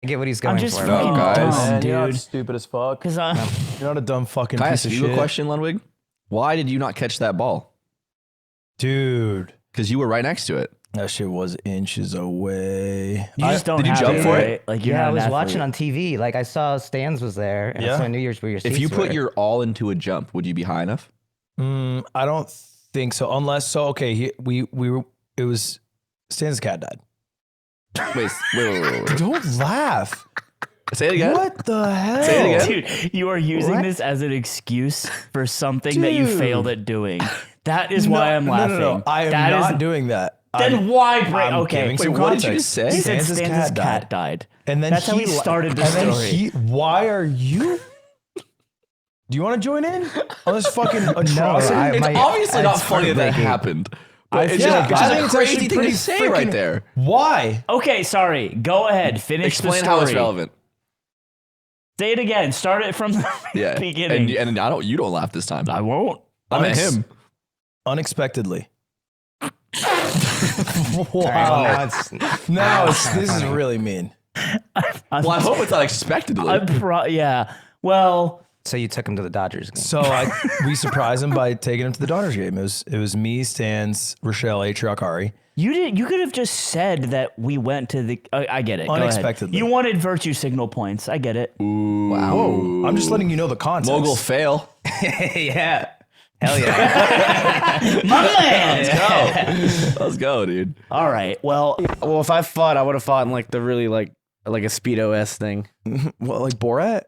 I get what he's going I'm just for. fucking dumb, You're not dude. stupid as fuck. Because You're not a dumb fucking Can I piece ask of you shit. a question, Ludwig? Why did you not catch that ball? Dude, Because you were right next to it. that shit was inches away. you just don't did you have jump it, for it? right? Like, you're Yeah, not I was an watching athlete. on TV. Like I saw Stans was there, and Yeah. so I knew where your seats If you put were. your all into a jump, would you be high enough? I don't think so. Unless, okay, it was, Stan's cat died. Wait. Don't laugh. Say it again. What the hell? Say it again. Dude, you are using What? this as an excuse for something that you Dude. failed at doing. That is why I'm laughing. No. I am That not is- doing that. Then why break? I'm Okay, giving some Wait, what did you context. just say? he said Stan's Stan's cat died. And then That's how he started the and then story. why are you? Do you want to join in on this fucking atrocity? I- It's my- obviously not it's funny that heartbreaking. happened. But it's Yeah, just I think a it's crazy actually thing to pretty say right freaking- there. Why? Okay, sorry. Go ahead. Finish Explain the story. how it's relevant. Say it again. Start it from the Yeah. beginning. And you don't laugh this time. I won't. I'm at him. Unexpectedly. All right, well, now it's This is really mean. Well, I hope it's unexpectedly. Yeah. Well, so you took him to the Dodgers game. So we surprised him by taking him to the Dodgers game. It was me, Stans, Rochelle, Atriakari. you could have just said that we went to the. I get it. Go ahead. Unexpectedly. You wanted virtue signal points. I get it. Whoa! I'm just letting you know the context. Mogul fail. Yeah. Hell yeah. My man. Let's go, dude. All right. Well, if I fought, I would have fought in like the really like a Speedo-esque thing. Well, like Borat.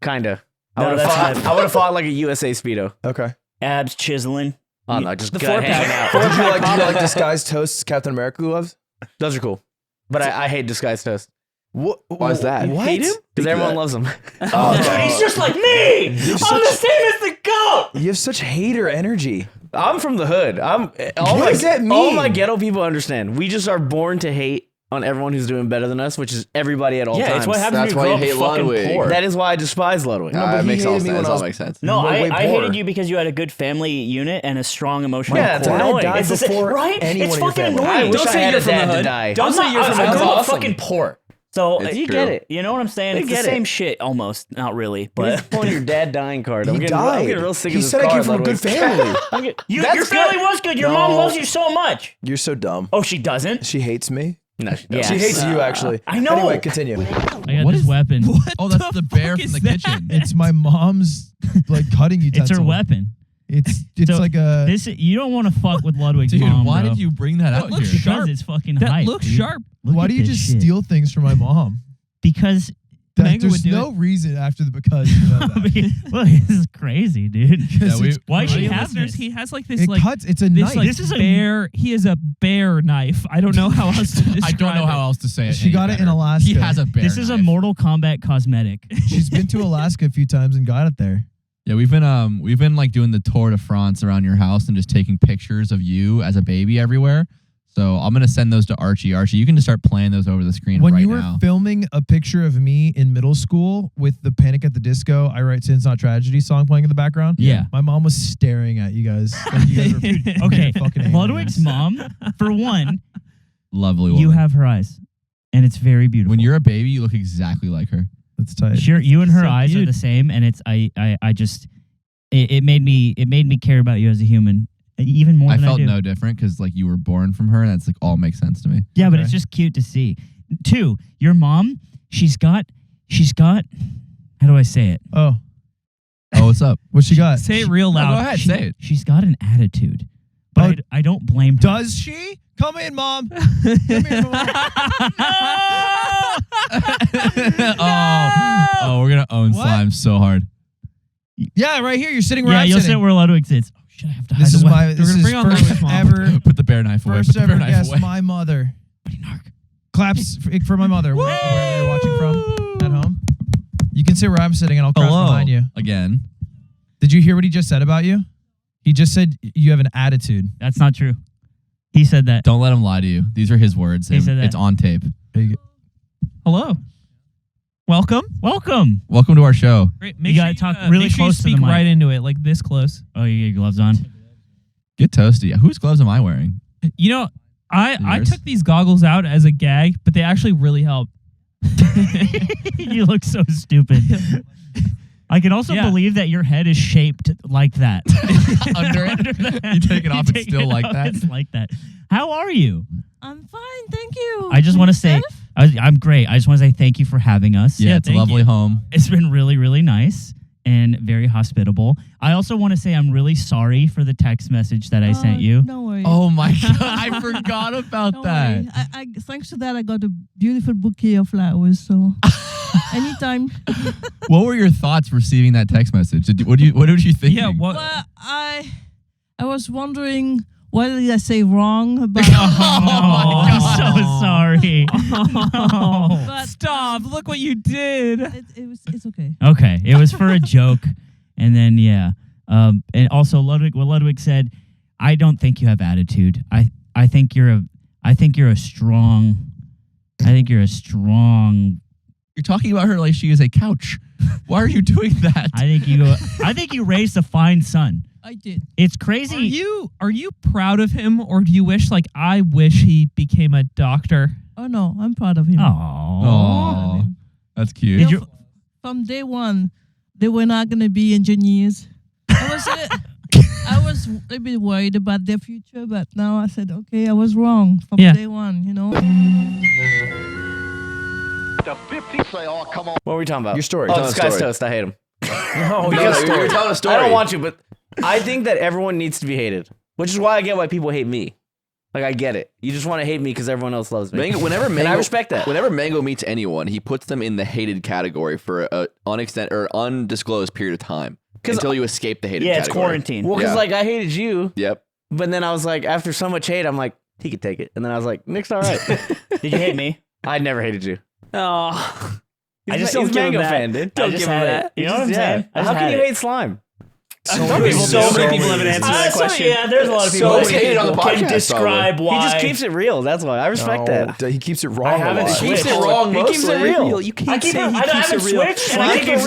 Kinda. No, I would that's have not- fought. I would have fought like a USA Speedo. Okay. abs chiseling. Oh no, just The gut four hanging pack. out. Did you like disguised toasts Captain America loves? Those are cool, but I hate disguised toast What? Why is that? What? hate him because everyone that. loves them. Dude, he's just like me. I'm the same as the goat. You have such hater energy. I'm from the hood. What does that mean? All my ghetto people understand. We just are born to hate on everyone who's doing better than us, which is everybody at all Yeah, times. it's what happens That's when you why grow you up hate fucking Ludwig. poor. That is why I despise Ludwig. but It he makes all hated me sense. when It I all was- makes sense. No, Way I poor. hated you because you had a good family unit and a strong emotional Yeah, it's core. annoying. Died It's the same, before right? anyone It's in your fucking family. annoying. I wish Don't I say had you're a from dad the to hood. die. Don't say you're from the hood. I grew up fucking poor. So It's you true. get it. You know what I'm saying? It's the get same it. shit almost. Not really, But but pulling your dad dying card. He I'm died. getting real sick He of this said I card, came from a Ludwig. good family. your family was good. Your mom No. loves you so much. You're so dumb. Oh, she doesn't? She hates me. No, she Yeah. doesn't. She hates you, actually. I know. Anyway, continue. I got this weapon. Oh, that's the bear from the kitchen. It's my mom's like cutting utensil. It's her weapon. It's So like a. This you don't want to fuck with Ludwig's Dude, mom, why bro. did you bring that out looks here? Because sharp. it's fucking That hype, looks dude. sharp. Look Why at do you this just shit. steal things from my mom? Because Mango There's would do no it. reason after the because. You know that. Look, this is crazy, dude. Yeah, we- Why for she you have listeners, this? he has like this It like cuts. It's a this knife. like This is a- bear. He has a bear knife. I don't know how else to describe I don't know it. how else to say it. She any got it in better. Alaska. He has a bear This is a knife. Mortal Kombat cosmetic. She's been to Alaska a few times and got it there. Yeah, we've been like doing the Tour de France around your house and just taking pictures of you as a baby everywhere. So I'm gonna send those to Archie. Archie, you can just start playing those over the screen When right you were now. filming a picture of me in middle school with the Panic at the Disco, I Write Sin's Not Tragedy song playing in the background. Yeah. My mom was staring at you guys. Like you guys were Okay, fucking aliens. Ludwig's mom, for one, Lovely woman. you have her eyes, and it's very beautiful. When you're a baby, you look exactly like her. That's tight. Sure, you and her So eyes are cute. the same, and it's I just it made me care about you as a human even more I than felt I do. no different because like you were born from her, and that's like all makes sense to me. Yeah, but Okay. it's just cute to see. Two, your mom, she's got how do I say it? Oh, Oh, what's up? what she got? Say it real No, loud. go ahead, say it. She's got an attitude, but Oh, I don't blame her. Does she? Come in, mom. Come here, mom. Oh, we're gonna own What? slime so hard. Yeah, right here. You're sitting where Yeah, I'm you'll sit sitting. where Ludwig sits. Oh shit, I have to hide This the is weapon. my. This gonna is bring on first Ludwig's mom. ever. Put the bear knife away. First Put the ever bear knife guest. away. My mother. Claps for my mother. Wherever you're watching from at home. You can sit where I'm sitting, and I'll crouch Hello. behind you. Again. Did you hear what he just said about you? He just said you have an attitude. That's not true. He said that. Don't let him lie to you. These are his words. He said that. It's on tape. There you go. Hello. Welcome. Welcome. Welcome to our show. Great. You gotta talk really make sure close to you the speak mic. right into it, like this close. Oh, you get your gloves on. Get toasty. Whose gloves am I wearing? You know, I Yours? took these goggles out as a gag, but they actually really help. You look so stupid. I can also believe that your head is shaped like that. Under it. You take it off, it's still like that. It's like that. How are you? I'm fine, thank you. I just want to say, I'm great. I just want to say thank you for having us. Yeah, it's a lovely home. It's been really, really nice and very hospitable. I also want to say I'm really sorry for the text message that I sent you. No worries. Oh my God, I forgot about Don't that. worry. I thanks to that, I got a beautiful bouquet of flowers. So anytime. What were your thoughts receiving that text message? What did you think? Yeah, what? Well, I was wondering what did I say wrong about. Oh, I'm so sorry. But Stop! Look what you did. it's okay. Okay, it was for a joke, and then and also Ludwig said, I don't think you have attitude. I think you're a strong. You're talking about her like she is a couch. Why are you doing that? I think you raised a fine son. I did. It's crazy. Are you proud of him, or do you wish I wish he became a doctor? Oh no, I'm proud of him. Oh, that's cute. Did you? From day one, they were not going to be engineers. I was a little bit worried about their future, but now I said, okay, I was wrong from day one, you know. What were we talking about? Your story. Oh, Tell this us a guy's story. toast. I hate him. No, you're telling a story. I don't want you, but I think that everyone needs to be hated, which is why I get why people hate me. Like, I get it. You just want to hate me because everyone else loves me. And I respect that. Whenever Mango meets anyone, he puts them in the hated category for an undisclosed period of time until you escape the hated category. Yeah, it's quarantine. Well, because I hated you. Yep. But then I was like, after so much hate, I'm like, he could take it. And then I was like, Nick's all right. Did you hate me? I never hated you. Oh, I just don't Mango fan, dude. Don't give him that. You know what I'm saying? How can you hate slime? So many people haven't answered that question. Yeah, there's a lot of people So that many hate on the people podcast, can describe probably. why. He just keeps it real. That's why I respect that. He keeps it wrong. I haven't a lot. switched. He keeps it wrong He keeps it mostly. real. You I can't keep say it. he I keeps haven't it real. switched, and I keep it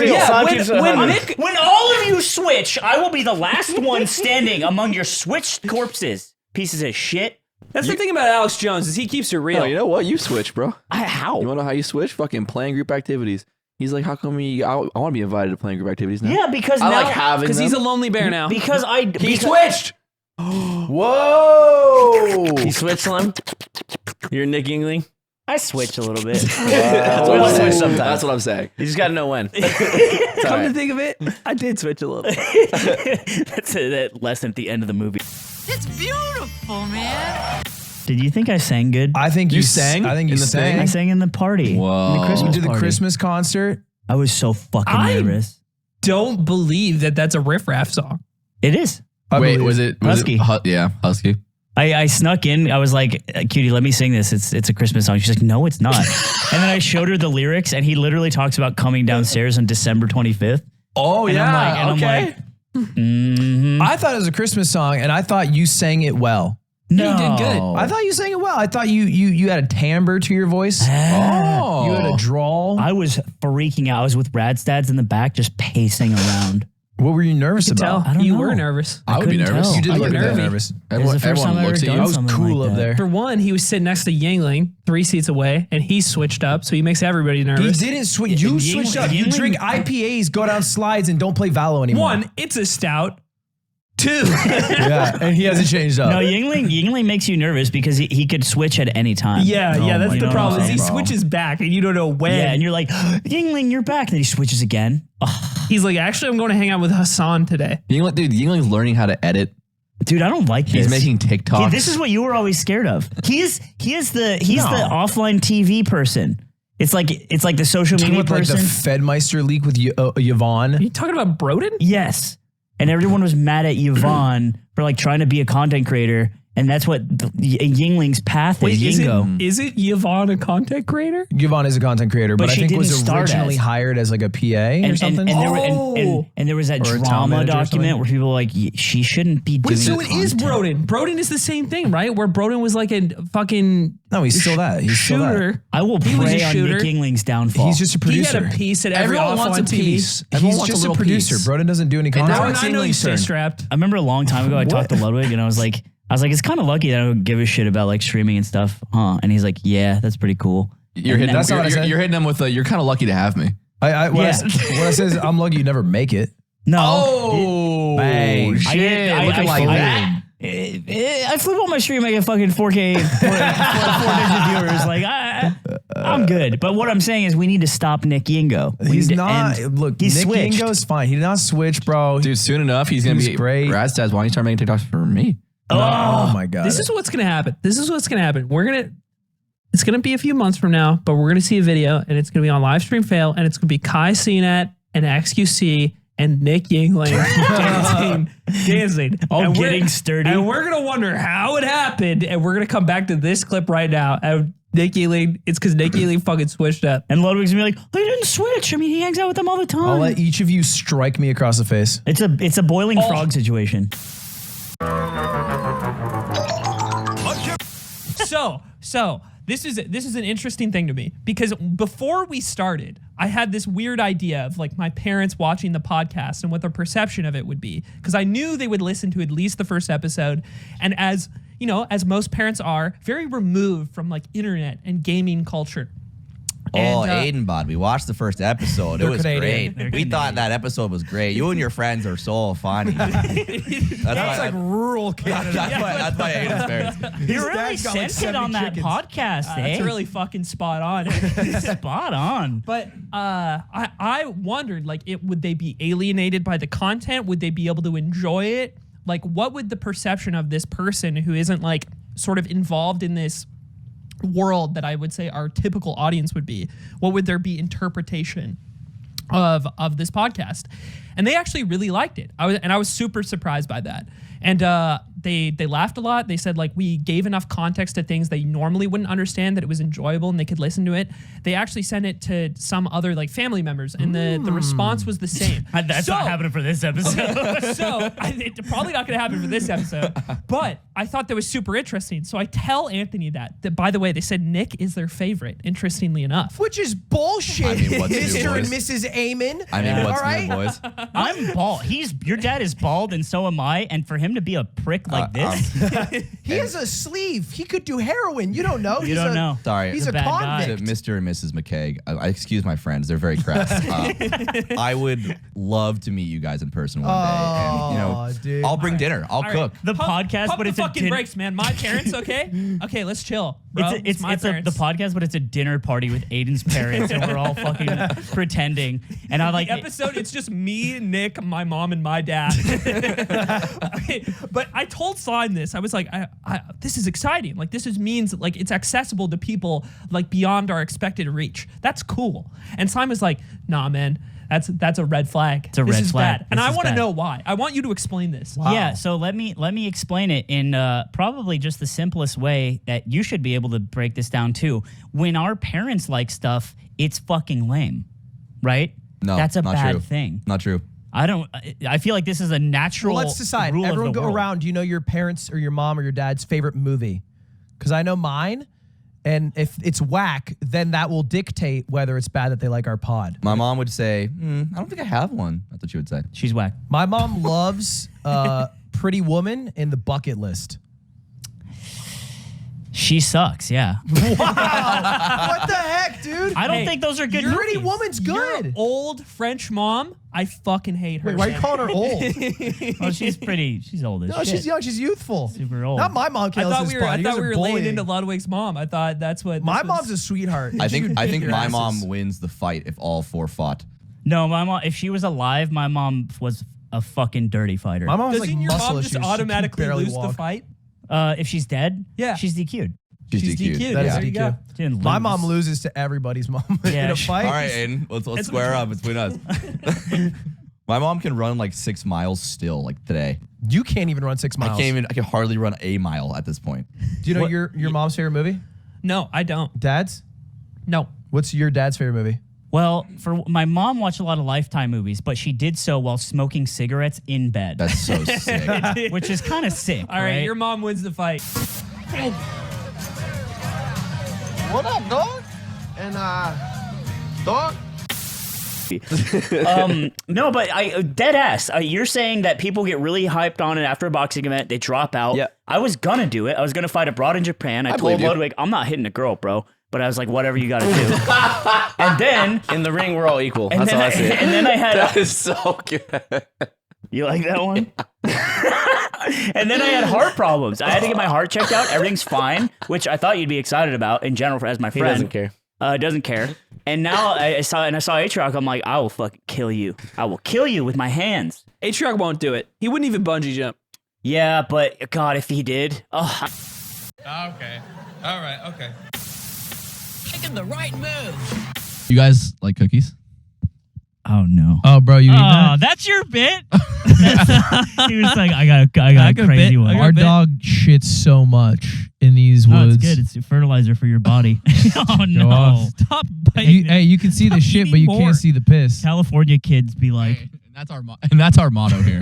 real. When all of you switch, I will be the last one standing among your switched corpses. Pieces of shit. That's the thing about Alex Jones is he keeps it real. No, you know what? You switch, bro. How? You want to know how you switch? Fucking playing group activities. He's like, how come I want to be invited to playing group activities now? Yeah, because I now, like having Because them. he's a lonely bear now. He switched. Whoa! You switch, Slim? You're Nick Yingling? I switch a little bit. That's what I switch sometimes. That's what I'm saying. You just got to know when. Come to think of it, I did switch a little. That's that lesson at the end of the movie. It's beautiful, man. Did you think I sang good? I think You sang I think you in the sang. thing? I sang in the party. Whoa. In the Christmas You did the party. Christmas concert. I was so fucking I- nervous. Don't believe that that's a riff raff song. It is. I Wait, believe was it Husky. Yeah, Husky. I snuck in. I was like, Cutie, let me sing this. It's a Christmas song. She's like, no, it's not. And then I showed her the lyrics, and he literally talks about coming downstairs on December 25th. Oh And yeah. I'm like, mhm. I thought it was a Christmas song, and I thought you sang it well. No. You did good. I thought you sang it well. I thought you had a timbre to your voice. Ah. You had a drawl. I was freaking out. I was with Radstads in the back, just pacing around. What were you nervous about? I don't You know. were nervous. I would be couldn't nervous. tell. You did I look get a bit nervy. nervous. It was the first time I ever looks at done you. I was something cool like up that. there. For one, he was sitting next to Yingling, 3 seats away, and he switched up, so he makes everybody He nervous. didn't switch. You switched up. You Yingling- drink IPAs, go down slides, and don't play Valo anymore. 1, it's a stout. 2, Yeah, and he hasn't changed up. No, Yingling makes you nervous because he could switch at any time. yeah, that's you the know what problem. I'm Is he saying? switches back, and you don't know when. Yeah, and you're like, Yingling, you're back. And then he switches again. Oh, He's like, actually, I'm going to hang out with Hassan today. Yingling's learning how to edit. dude, I don't like He's this. making TikToks. This is what you were always scared of. He's the offline TV person. It's like the social Talking media about, like the person. Fedmeister leak with Yvonne. Are you talking about Broden? Yes. And everyone was mad at Yvonne for like trying to be a content creator. And that's what Yingling's path is, Ying-o. Is it Yvonne a content creator? Yvonne is a content creator, but I she think didn't was start originally as. hired as like a PA or something. And there was that Or a town drama manager or document something. where people were like, she shouldn't be doing So the it is content. Broden. Broden is the same thing, right? Where Broden was like a fucking No, he's still that. He's still that. shooter. I will He was a pray on shooter. Nick Yingling's downfall. He's just a He producer. had a piece at every Everyone wants a offline TV. piece. Everyone He's wants a just a little producer. piece. Broden doesn't do any And content. now It's I know you Yingling's stay turn. strapped. I remember a long time ago I talked to Ludwig and I was like, it's kind of lucky that I don't give a shit about like streaming and stuff, huh? And he's like, yeah, that's pretty cool. You're hitting. That's not what I said. You're hitting them with a. You're kind of lucky to have me. What I say is I'm lucky you never make it. No. Oh, Bang. shit! Looking like that. I flip on my stream, I get fucking 4K, 4 digit viewers. Like, I'm good. But what I'm saying is we need to stop Nick Ying-o. He's not. Look, he's Nick switched. Ying-o's fine. He did not switch, bro. Dude, soon enough, he's gonna be great. Raz says, why don't you start making TikToks for me? Oh my god. This is what's gonna happen. It's gonna be a few months from now, but we're gonna see a video, and it's gonna be on Livestream Fail, and it's gonna be Kai CNET and XQC and Nick Yingling dancing. All getting sturdy. And we're gonna wonder how it happened, and we're gonna come back to this clip right now. And Nick Yingling, it's because Nick Yingling fucking switched up. And Ludwig's gonna be like, oh, he didn't switch. I mean, he hangs out with them all the time. I'll let each of you strike me across the face. It's a boiling frog situation. So this is an interesting thing to me, because before we started, I had this weird idea of like my parents watching the podcast and what their perception of it would be, because I knew they would listen to at least the first episode, and as you know, as most parents are, very removed from like internet and gaming culture. Oh, Aimen bod. We watched the first episode. It was great. We thought that episode was great. You and your friends are so funny. That's like rural Canada. That's why Aiden's parents. You're really scented on that podcast, eh? It's really fucking spot on. Spot on. But I wondered, like, would they be alienated by the content? Would they be able to enjoy it? Like, what would the perception of this person who isn't like sort of involved in this world that I would say our typical audience would be? What would their be interpretation of this podcast? And they actually really liked it. I was super surprised by that. And they laughed a lot. They said like we gave enough context to things they normally wouldn't understand, that it was enjoyable and they could listen to it. They actually sent it to some other like family members, and the response was the same. That's not happening for this episode. It's probably not going to happen for this episode. But I thought that was super interesting. So I tell Anthony that by the way, they said Nick is their favorite, interestingly enough. Which is bullshit, I mean, what's new, Mr. and boys? Mrs. Aimen. I mean, what's All right? new, boys? I'm bald. Your dad is bald, and so am I. And for him to be a prick like this, He has a sleeve. He could do heroin. You don't know. You don't know. Sorry. He's a bad guy. convict. Mr. and Mrs. McKaig, I excuse my friends. They're very crass. I would love to meet you guys in person one day. And, you know, dude. I'll bring dinner. I'll cook. the podcast, Pump but the it's a fucking brakes, man. My parents, okay? Okay, let's chill, bro. It's my the parents. podcast, but it's a dinner party with Aiden's parents, and we're all fucking pretending. And I like episode. It's just me, Nick, my mom, and my dad. But I told Slime this. I was like, this is exciting. Like this means like it's accessible to people like beyond our expected reach. That's cool. And Slime was like, nah, man. That's a red flag. It's a red flag. Bad. And This I is want to bad. know why. I want you to explain this. Yeah, so let me explain it in probably just the simplest way that you should be able to break this down too. When our parents like stuff, it's fucking lame, right? No, that's a not bad true. thing. Not true. I feel like this is a natural. Well, let's decide. Rule Everyone of the go world. around. Do you know your parents or your mom or your dad's favorite movie? Because I know mine. And if it's whack, then that will dictate whether it's bad that they like our pod. My mom would say, I don't think I have one. That's what she would say. She's whack. My mom loves Pretty Woman in the Bucket List. She sucks. Yeah. Wow. What the heck, dude? I don't think those are good. Pretty movies. Woman's good. Your old French mom, I fucking hate her. Wait, why are you calling her old? Oh, she's pretty. She's old as No, shit. she's young. She's youthful. Super old. Not my mom. I Can't thought listen we to were, this pod. I You thought guys we are were bullying. laying into Ludwig's mom. I thought that's what. My mom's a sweetheart. I You think should kick your my asses. mom wins the fight if all four fought. No, my mom. If she was alive, my mom was a fucking dirty fighter. My mom was Doesn't like your muscle mom issues. just She could automatically barely lose the walk. fight? If she's dead, Yeah. she's DQ'd. She's DQ'd. That is Yeah. There you go. DQ. She didn't My lose. mom loses to everybody's mom in Yeah, a fight. All right, Aiden, let's square up between us. My mom can run like 6 miles still, like today. You can't even run 6 miles. I can hardly run a mile at this point. Do you know your mom's favorite movie? No, I don't. Dad's? No. What's your dad's favorite movie? Well, for my mom watched a lot of Lifetime movies, but she did so while smoking cigarettes in bed, That's so sick. which is kind of sick. All right, your mom wins the fight. What up, dog? And dog? No, but dead ass. You're saying that people get really hyped on it after a boxing event, they drop out. Yeah. I was gonna do it. I was gonna fight abroad in Japan. I told believe you. Ludwig, I'm not hitting a girl, bro. But I was like, whatever you got to do. And then In the ring, we're all equal. and That's then how I see it. and then I had That is so good. You like that one? And then I had heart problems. I had to get my heart checked out. Everything's fine, which I thought you'd be excited about in general as my He friend. doesn't care. Doesn't care. And now I saw Atrioc. I'm like, I will fucking kill you. I will kill you with my hands. Atrioc won't do it. He wouldn't even bungee jump. Yeah, but God, if he did, Okay. All right. Okay. Making the right move. You guys like cookies? Oh no. Oh, bro, you eat Oh, that? that's your bit. He was like, I got a crazy one. Our dog shits so much in these No, woods. it's good. It's fertilizer for your body. Oh no. off. Stop biting. Hey, you can see the shit, but you more. can't see the piss. California kids be like, And that's our motto here.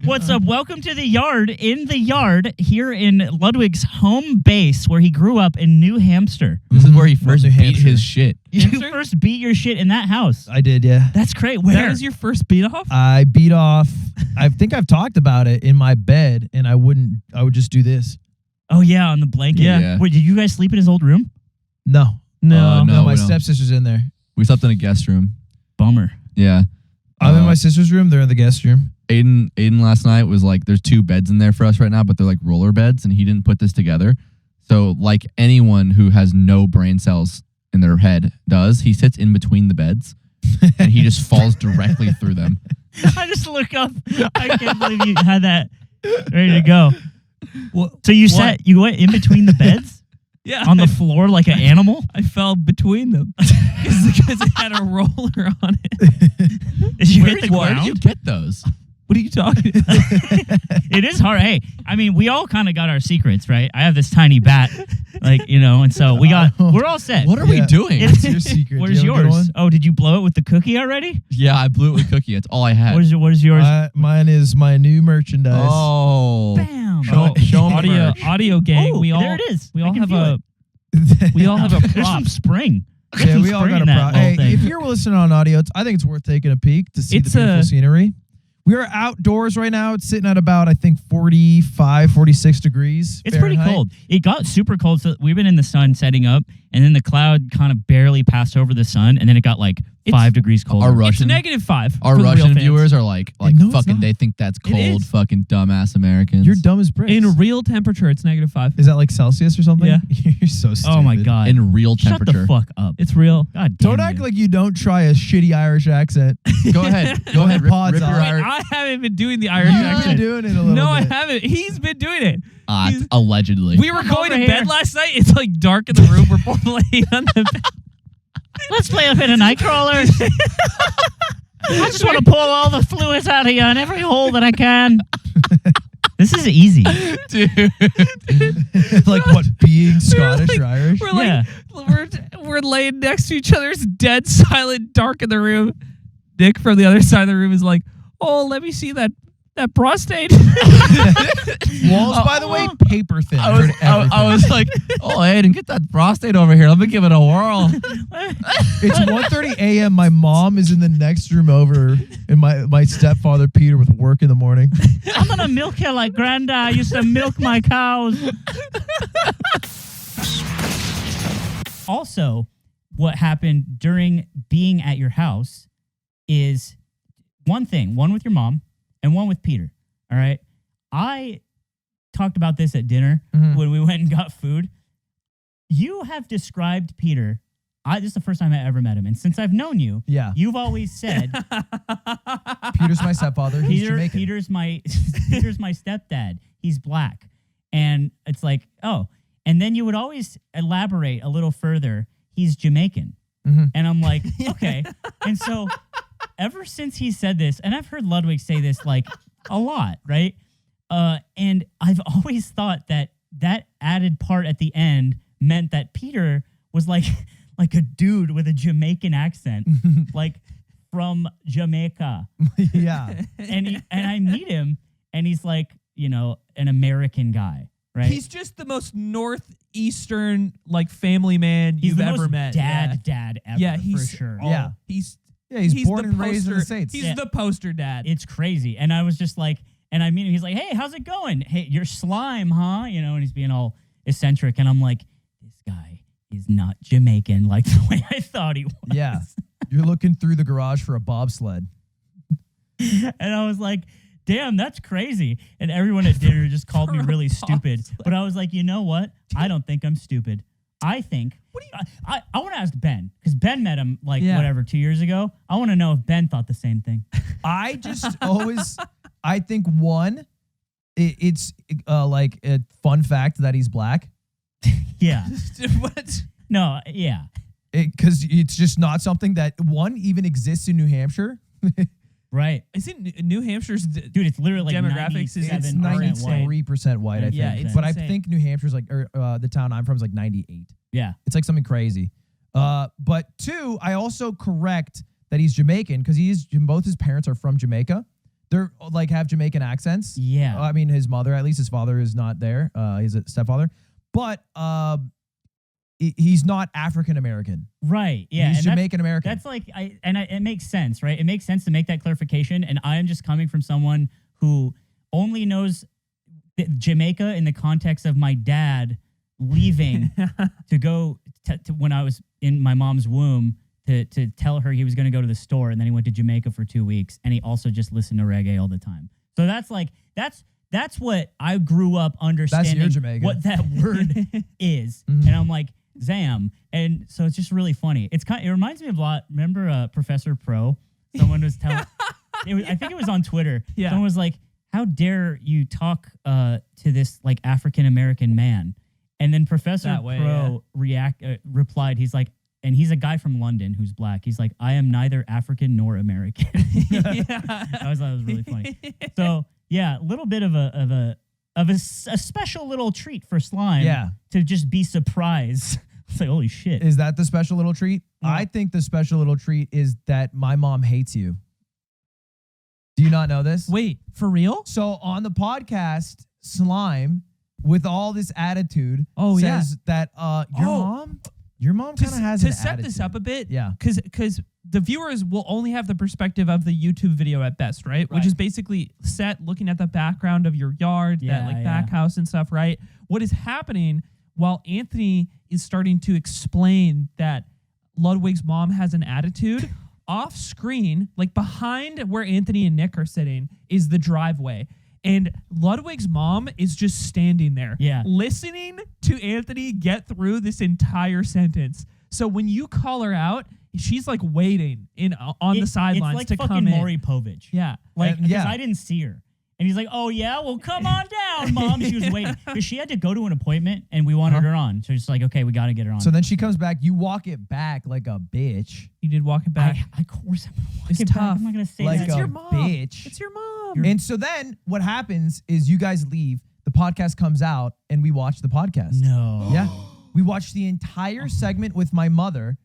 what's up? Welcome to the yard. In the yard here in Ludwig's home base where he grew up in New Hampshire. This is where he first New beat Hampshire. his shit. You first beat your shit in that house. I did, yeah. That's great. Where? That was your first beat off? I beat off. I think I've talked about it in my bed, and I would just do this. Oh yeah, on the blanket. Yeah. Wait, did you guys sleep in his old room? No, No, no, my we don't. stepsister's in there. We slept in a guest room. Bummer. Yeah. I'm in my sister's room. They're in the guest room. Aiden last night was like, there's 2 beds in there for us right now, but they're like roller beds, and he didn't put this together. So like anyone who has no brain cells in their head does, he sits in between the beds, and he just falls directly through them. I just look up. I can't believe you had that ready to go. So you you went in between the beds? Yeah. On the floor like an animal? I fell between them because it had a roller on it. Did you Where hit the did ground? you get those? What are you talking about? It is hard. Hey, I mean, we all kind of got our secrets, right? I have this tiny bat, and so we're all set. What are we doing? What's your secret? What Do is you have a good yours? one? Oh, did you blow it with the cookie already? Yeah, I blew it with cookie. That's all I had. What is yours? Mine is my new merchandise. Oh. Bam. Show 'em the merch. Audio gang. Oh, we all there it is. We I all can have feel a it. we all have a There's prop. some spring. Yeah, we all got a prop. Hey, thing. if you're listening on audio, I think it's worth taking a peek to see It's the beautiful scenery. We are outdoors right now. It's sitting at about, I think, 45, 46 degrees. It's pretty Fahrenheit. cold. It got super cold. So we've been in the sun setting up, and then the cloud kind of barely passed over the sun, and then it got like 5 degrees colder. Our It's Russian -5. Our for the real Russian fans. viewers are like No, it's fucking. not. They think that's It cold. is. Fucking dumbass Americans. You're dumb as bricks. In real temperature, it's -5. Is that like Celsius or something? Yeah. You're so stupid. Oh my god! in real Shut temperature. the fuck up! It's real. God damn Don't act you. like you don't try a shitty Irish accent. Go ahead. Go ahead. Rip Pods your on. Irish. I haven't been doing the Irish You've been accent. doing it a little No, I bit. haven't. He's been doing it. He's- Allegedly. We were going to over bed here. last night. It's like dark in the room. We're both laying on the bed. Let's play a bit of Nightcrawler. I just want to pull all the fluids out of you in every hole that I can. This is easy. Dude. Like what? Being Scottish like- or Irish? We're like, we're laying next to each other. It's dead silent, dark in the room. Nick from the other side of the room is like, "Oh, let me see that prostate." Walls, by the way, paper thin. I was like, oh, Aiden, get that prostate over here. Let me give it a whirl. It's 1:30 a.m. My mom is in the next room over, and my stepfather Peter with work in the morning. I'm gonna milk you like Grandad used to milk my cows. Also, what happened during being at your house is one with your mom and one with Peter. All right. I talked about this at dinner when we went and got food. You have described Peter. This is the first time I ever met him. And since I've known you, you've always said Peter's my stepfather. He's Jamaican. Peter's my stepdad. He's black. And it's like, oh. And then you would always elaborate a little further. He's Jamaican. And I'm like, okay. And so ever since he said this, and I've heard Ludwig say this like a lot, right? And I've always thought that added part at the end meant that Peter was like a dude with a Jamaican accent, like from Jamaica. Yeah. And I meet him, and he's like, an American guy, right? He's just the most northeastern like family man He's you've the ever most met. dad ever, Yeah, for he's sure. He's born the and raised in the poster- States. He's the poster dad. It's crazy. And I was just like, and I mean, he's like, hey, how's it going? Hey, you're slime, huh? And he's being all eccentric. And I'm like, this guy he's not Jamaican like the way I thought he was. Yeah. You're looking through the garage for a bobsled. And I was like, damn, that's crazy. And everyone at dinner just called me really stupid. But I was like, you know what? I don't think I'm stupid. I think, I want to ask Ben, because Ben met him 2 years ago. I want to know if Ben thought the same thing. I just always, I think one, it's like a fun fact that he's black. Yeah. What? No, yeah. Because it's just not something that, one, even exists in New Hampshire. Right. I think New Hampshire's dude, it's literally like demographics is 93% white. I think. Yeah, it's but insane. I think New Hampshire's the town I'm from is like 98. Yeah. It's like something crazy. But two, I also correct that he's Jamaican because both his parents are from Jamaica. They're have Jamaican accents. Yeah. I mean, his mother, at least his father is not there. He's a stepfather. But he's not African American. Right. Yeah. He's Jamaican American. That's it makes sense, right? It makes sense to make that clarification. And I am just coming from someone who only knows Jamaica in the context of my dad leaving to go to when I was in my mom's womb to tell her he was going to go to the store. And then he went to Jamaica for 2 weeks. And he also just listened to reggae all the time. So that's what I grew up understanding. That's your Jamaica. What that word is. Mm-hmm. And I'm like, Zam. And so it's just really funny. It reminds me of a lot. Remember Professor Pro? Someone was telling, I think it was on Twitter. Yeah. Someone was like, how dare you talk to this African-American man? And then Professor Pro replied, he's like, and he's a guy from London who's black. He's like, I am neither African nor American. I thought it was really funny. So yeah, a little bit of a special little treat for Slime. Yeah. To just be surprised. It's like, holy shit. Is that the special little treat? I think the special little treat is that my mom hates you. Do you not know this? Wait, for real? So on the podcast, Slime, with all this attitude, says that your mom kind of has an attitude. To set this up a bit, yeah, because the viewers will only have the perspective of the YouTube video at best, right? Which is basically set looking at the background of your yard, that back house and stuff, right? What is happening while Anthony is starting to explain that Ludwig's mom has an attitude, off screen, behind where Anthony and Nick are sitting, is the driveway. And Ludwig's mom is just standing there, listening to Anthony get through this entire sentence. So when you call her out, she's waiting on the sidelines to come in. It's like Maury Povich. Yeah. Because I didn't see her. And he's like, oh, yeah? Well, come on down, Mom. She was waiting. Because she had to go to an appointment, and we wanted her on. So it's like, okay, we got to get her on. So then she comes back. You walk it back like a bitch. You did walk it back. Of course I'm going to walk it's it tough. back. I'm not going to say like that. It's a your mom. bitch. It's your mom. And so then what happens is you guys leave. The podcast comes out, and we watch the podcast. No. Yeah. We watch the entire segment with my mother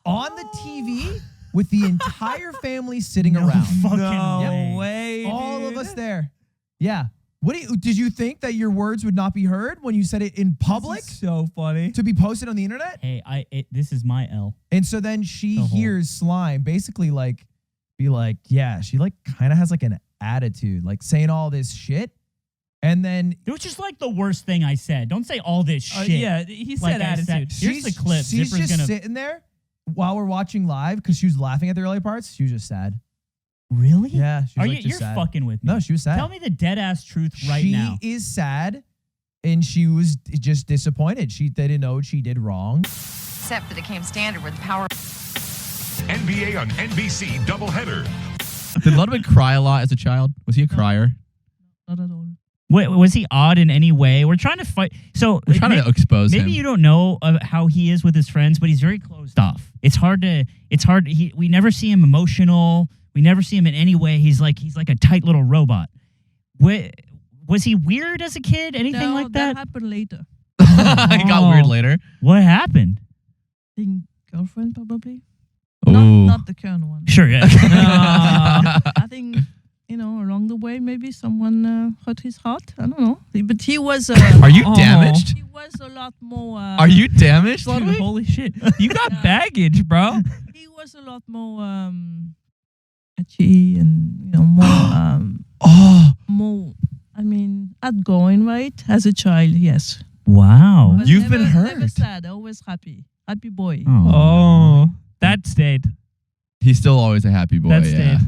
on the TV with the entire family sitting around. No way. All of us there. Yeah. Did you think that your words would not be heard when you said it in public? This is so funny. To be posted on the internet? Hey, this is my L. And so then she hears Slime basically be like, yeah, she kind of has an attitude, saying all this shit. And then it was just the worst thing I said. Don't say all this shit. Yeah, he said attitude. Here's the clip. She's Zipper's just sitting there while we're watching live because she was laughing at the early parts. She was just sad. Really? Yeah. She was You're sad. fucking with me. No, she was sad. Tell me the dead ass truth right now. She is sad, and she was just disappointed. They didn't know what she did wrong. Except that it came standard with the power. NBA on NBC doubleheader. Did Ludwig cry a lot as a child? Was he a crier? Not at all. Wait, was he odd in any way? We're trying to fight. So we're trying to expose him. Maybe you don't know how he is with his friends, but he's very closed off. It's hard. We never see him emotional. We never see him in any way. He's like a tight little robot. Was he weird as a kid? Anything like that? That happened later. It got weird later. What happened? I think girlfriend probably. Ooh. Not the current one. Sure, yeah. I think, along the way, maybe someone hurt his heart. I don't know. But he was... Are you damaged? He was a lot more... Are you damaged, Ludwig? Dude, holy shit. You got baggage, bro. He was a lot more catchy and, more, outgoing, right? As a child, yes. Wow. But You've been hurt. Never sad, always happy. Happy boy. Oh, that stayed. He's still always a happy boy. That yeah. stayed.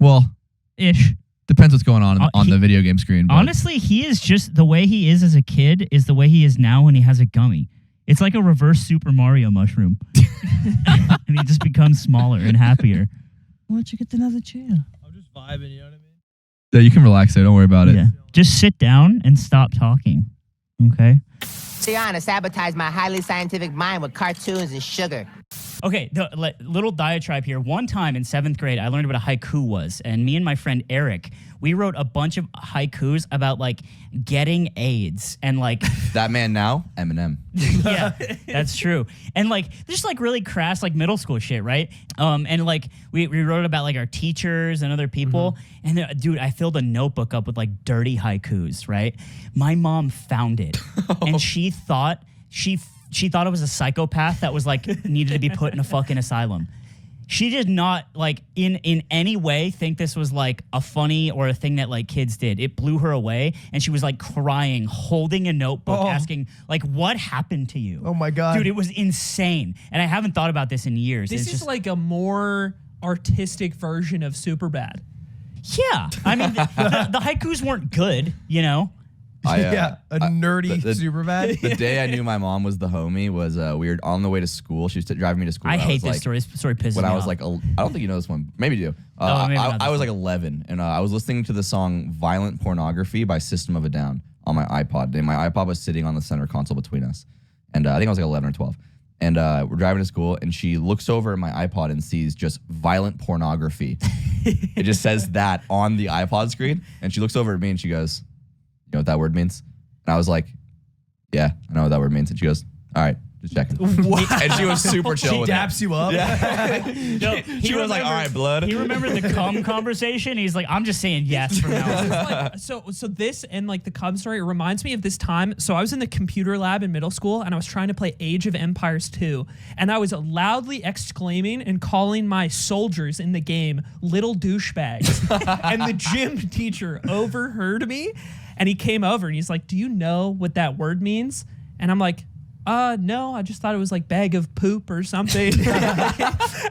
Well, Ish. depends what's going on the video game screen. But. Honestly, he is just the way he is as a kid is the way he is now when he has a gummy. It's like a reverse Super Mario mushroom. And he just becomes smaller and happier. Why don't you get another chair? I'm just vibing, you know what I mean? Yeah, you can relax there. Don't worry about it. Yeah. Just sit down and stop talking. Okay? Tiana sabotaged my highly scientific mind with cartoons and sugar. Okay, little diatribe here. One time in 7th grade, I learned what a haiku was. And me and my friend Eric, we wrote a bunch of haikus about, like, getting AIDS. And, like... That man now, Eminem. Yeah, that's true. And, like, just, like, really crass, like, middle school shit, right? And, like, we wrote about, like, our teachers and other people. And, dude, I filled a notebook up with, like, dirty haikus, right? My mom found it. And she thought... She thought it was a psychopath that was like needed to be put in a fucking asylum. She did not like in any way think this was like a funny or a thing that like kids did. It blew her away and she was like crying, holding a notebook, asking like, what happened to you? Oh my God. Dude, it was insane. And I haven't thought about this in years. This is like a more artistic version of Superbad. Yeah. I mean, the haikus weren't good, you know? Nerdy Superbad. The day I knew my mom was the homie was weird. On the way to school, she was driving me to school. I hate this story. This story pisses me off. When I was like, I don't think you know this one. Maybe you do. I was like 11, and I was listening to the song "Violent Pornography" by System of a Down on my iPod. And my iPod was sitting on the center console between us, and I think I was like 11 or 12. And we're driving to school, and she looks over at my iPod and sees just "violent pornography." It just says that on the iPod screen, and she looks over at me and she goes, "You know what that word means?" And I was like, "Yeah, I know what that word means." And she goes, "All right, just checking." What? And she was super chill with it. She daps you up? Yeah. No, she was like, "All right, blood." He remembered the cum conversation. He's like, I'm just saying yes from now on. Like, so this and like the cum story, it reminds me of this time. So I was in the computer lab in middle school and I was trying to play Age of Empires 2. And I was loudly exclaiming and calling my soldiers in the game little douchebags. And the gym teacher overheard me and he came over and he's like, "Do you know what that word means?" And I'm like, no, I just thought it was like bag of poop or something."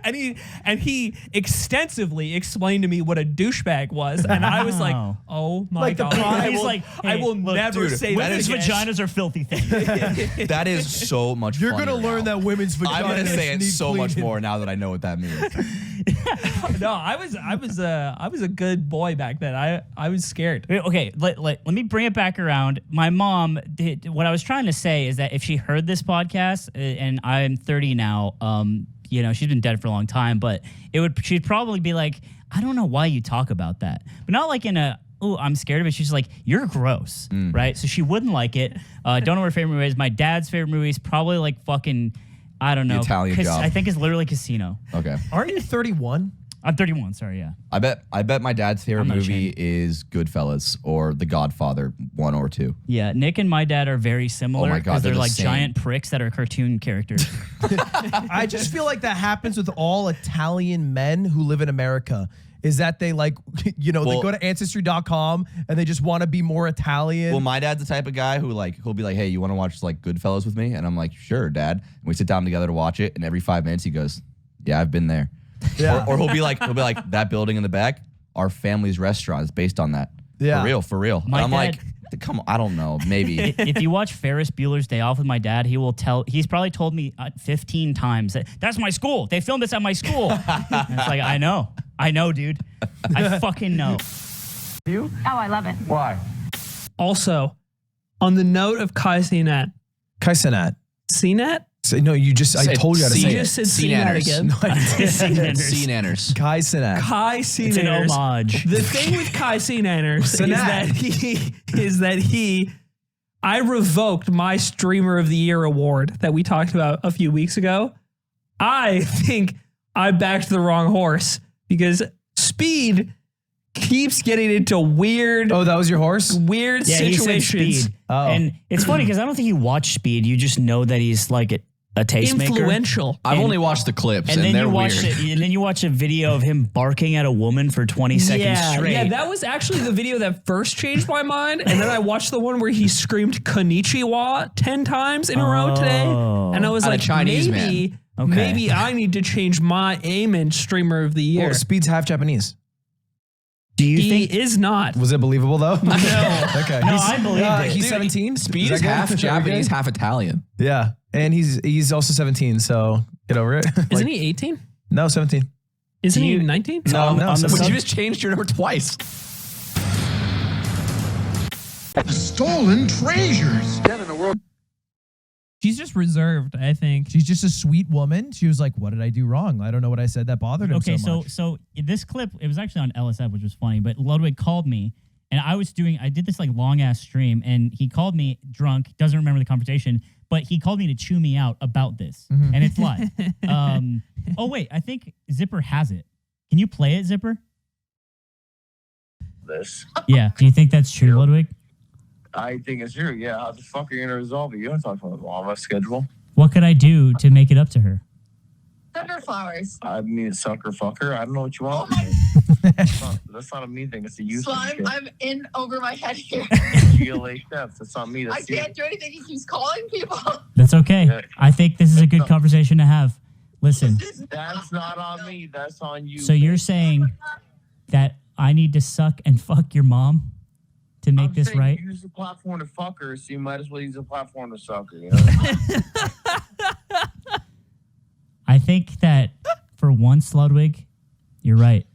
and he extensively explained to me what a douchebag was, and I was like, "Oh my God!" I will never say that women's again. vaginas are filthy things. That is so much. You're gonna learn that women's vaginas. I'm gonna say it so need much cleaning. more now that I know what that means. No, I was a good boy back then. I was scared. Okay, let me bring it back around. My mom did what I was trying to say is that if she heard this podcast, and I'm 30 now, you know, she's been dead for a long time, but she'd probably be like, "I don't know why you talk about that," but not like in a, "Oh, I'm scared of it." She's like, "You're gross," right? So she wouldn't like it. Don't know her favorite movie is. My dad's favorite movie is probably like fucking, I don't know, The Italian Job. I think it's literally Casino. Okay. Aren't you 31? I'm 31. Sorry, yeah. I bet my dad's favorite I'm not movie is Goodfellas or The Godfather 1 or 2. Yeah, Nick and my dad are very similar. Oh my God, they're they're the like same. giant pricks that are cartoon characters. I just feel like that happens with all Italian men who live in America. Is that they like, you know, they go to Ancestry.com and they just want to be more Italian. Well, my dad's the type of guy who he'll be like, "Hey, you want to watch like Goodfellas with me?" And I'm like, "Sure, Dad." And we sit down together to watch it, and every 5 minutes he goes, "Yeah, I've been there." Yeah. Or he'll be like, "That building in the back, our family's restaurant is based on that." Yeah. For real. My And I'm dad- like, "Come on, I don't know, maybe." If you watch Ferris Bueller's Day Off with my dad, he's probably told me 15 times that that's my school. They filmed this at my school. And it's like, I know, dude. I fucking know. Oh, I love it. Why? Also, on the note of Kai Cenat. Kaisenat. CNET? So, no, I told you how to say You it. just said CNET again. No, I didn't. C-nanners. Kaisenat. Kai It's an Cenaters. homage. The thing with Kai Cenaters is that I revoked my Streamer of the Year award that we talked about a few weeks ago. I think I backed the wrong horse because Speed keeps getting into weird. Oh, that was your horse? Weird Yeah, he said situations. Speed. Oh. And it's funny because I don't think you watch Speed. You just know that he's like a tastemaker. influential. I've only watched the clips, and they're weird. And then you watch a video of him barking at a woman for 20 seconds straight. Yeah, that was actually the video that first changed my mind. And then I watched the one where he screamed konnichiwa 10 times in a row today. And I was At a like, Chinese maybe, man. Okay. maybe I need to change my Aimen streamer of the year. Well, Speed's half Japanese. Do you He think is not. Was it believable though? No. Okay. No, I believe it. He's Dude, 17. Speed Is is that half good? Japanese, half Italian. Yeah, and he's also 17. So get over it. Isn't he 18? No, 17. Isn't he 19? No, no. You just changed your number twice. Stolen treasures. She's just reserved, I think. She's just a sweet woman. She was like, what did I do wrong? I don't know what I said that bothered him so much. so this clip, it was actually on LSF, which was funny, but Ludwig called me and I did this like long ass stream and he called me drunk, doesn't remember the conversation, but he called me to chew me out about this and it's live. Oh wait, I think Zipper has it. Can you play it, Zipper? This. Yeah. Do you think that's true, Ludwig? I think it's true. Yeah. How the fuck are you gonna resolve it? You don't talk about the schedule. What could I do to make it up to her? Send her flowers. I mean, sucker fucker. I don't know what you want. That's not a me thing. It's a you Slime, thing. I'm in over my head here. GLA chefs. That's not me. That's I can't do anything. He keeps calling people. That's okay. I think this is a good conversation to have. Listen. That's not on me. That's on you. So you're saying that I need to suck and fuck your mom to make this saying right? You use the platform to fuck her, so you might as well use the platform to suck her. You know? I think that for once, Ludwig, you're right.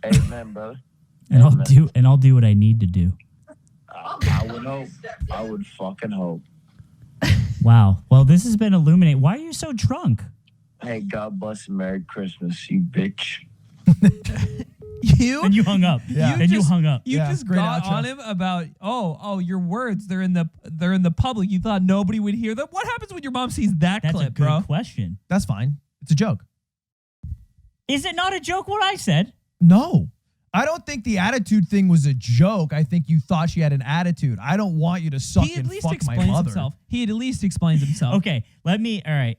Amen, brother. And I'll do what I need to do. I would hope. I would fucking hope. Wow. Well, this has been illuminating. Why are you so drunk? Hey, God bless and Merry Christmas, you bitch. And you hung up. Yeah. You hung up. You just great got outro. on him about your words. They're in the public. You thought nobody would hear them. What happens when your mom sees that That's clip, a good bro? question. That's fine. It's a joke. Is it not a joke what I said? No. I don't think the attitude thing was a joke. I think you thought she had an attitude. I don't want you to suck He at and least fuck my explains mother. himself. He at least explains himself. Okay. All right.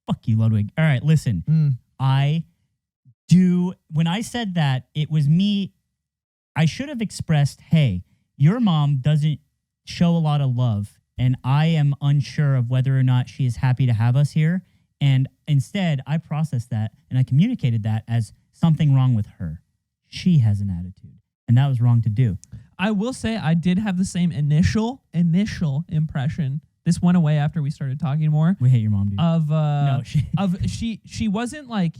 Fuck you, Ludwig. All right. Listen. When I said that, it was me. I should have expressed, hey, your mom doesn't show a lot of love, and I am unsure of whether or not she is happy to have us here. And instead, I processed that and I communicated that as something wrong with her. She has an attitude, and that was wrong to do. I will say I did have the same initial impression. This went away after we started talking more. We hate your mom, dude. She wasn't like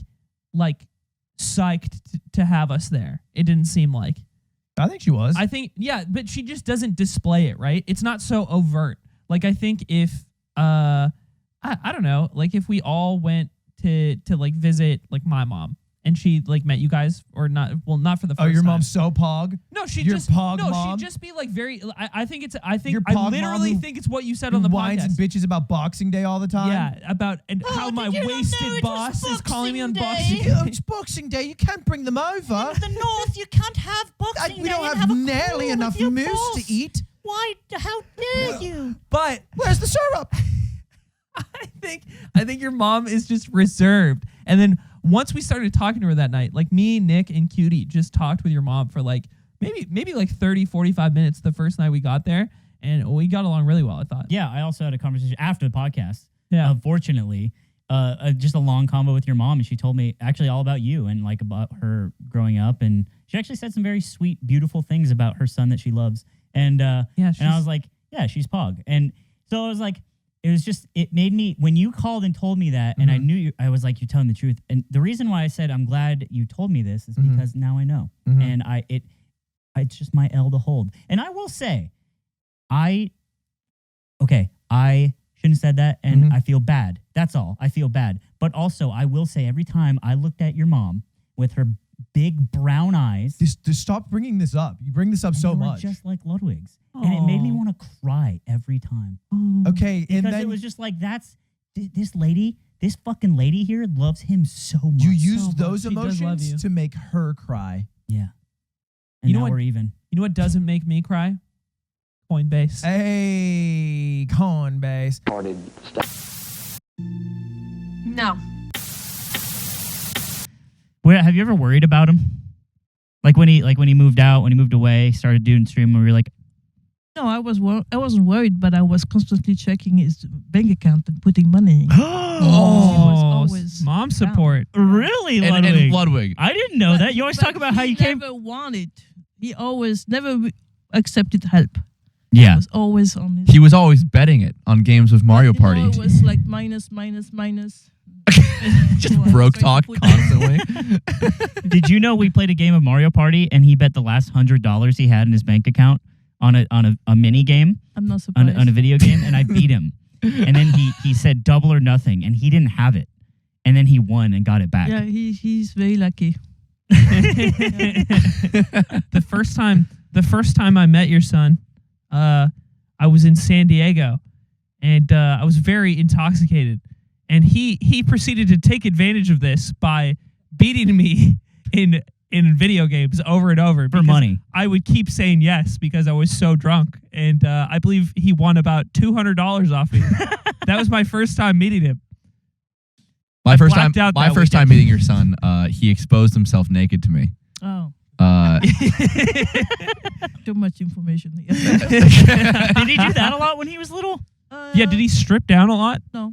psyched to have us there. It didn't seem like. I think she was. I think, yeah, but she just doesn't display it, right? It's not so overt. Like, I think if, I don't know, like if we all went to like visit like my mom and she like met you guys or not, well, not for the first time. Oh, your mom's so pog? No, she'd Your just, pog no, mom? she'd just be like very, Your I pog literally mom think it's what you said who on the whines podcast. and bitches about Boxing Day all the time? Yeah, about and how my wasted boss is calling me on Boxing Day. Yeah, it's Boxing Day. You can't bring them over. In the north, you can't have Boxing Day. We don't and have a nearly call enough with your moose boss. to eat. Why? How dare you? But where's the syrup? I think your mom is just reserved. And then once we started talking to her that night, like me, Nick, and Cutie just talked with your mom for like maybe like 30, 45 minutes the first night we got there. And we got along really well, I thought. Yeah, I also had a conversation after the podcast. Yeah. Unfortunately, just a long convo with your mom, and she told me actually all about you and like about her growing up. And she actually said some very sweet, beautiful things about her son that she loves. And and I was like, yeah, she's Pog. And so I was like, it made me, when you called and told me that, and I knew I was like, you're telling the truth. And the reason why I said I'm glad you told me this is because now I know. And it's just my L to hold. And I will say, I shouldn't have said that, and I feel bad. That's all. I feel bad. But also, I will say, every time I looked at your mom with her big brown eyes. Just stop bringing this up. You bring this up so much. Just like Ludwig's. And it made me want to cry every time. Okay. Because and then it was just like, this fucking lady here loves him so much. you use those She does love you. emotions to make her cry. Yeah. And You know now what- we're even. You know what doesn't make me cry? Coinbase. Hey, Coinbase. No. Where have you ever worried about him? Like when he moved out, when he moved away, started doing stream, where you're like, No, I wasn't worried, but I was constantly checking his bank account and putting money in. Oh, mom support. Really, And Ludwig? Ludwig. I didn't know that. You always talk about how you came. He never wanted. He always never accepted help. Yeah. He was always on his. He was always betting it on games with Mario Party. It was like minus. Just broke talk constantly. Did you know we played a game of Mario Party and he bet the last $100 he had in his bank account on a mini game? I'm not surprised. On a video game, and I beat him. And then he said double or nothing, and he didn't have it. And then he won and got it back. Yeah, he's very lucky. The first time I met your son, I was in San Diego, and I was very intoxicated. And he proceeded to take advantage of this by beating me in video games over and over for money. I would keep saying yes because I was so drunk, and I believe he won about $200 off me. That was my first time meeting him. My first time meeting your son, he exposed himself naked to me. Oh. Too much information. Did he do that a lot when he was little? Yeah, did he strip down a lot? No.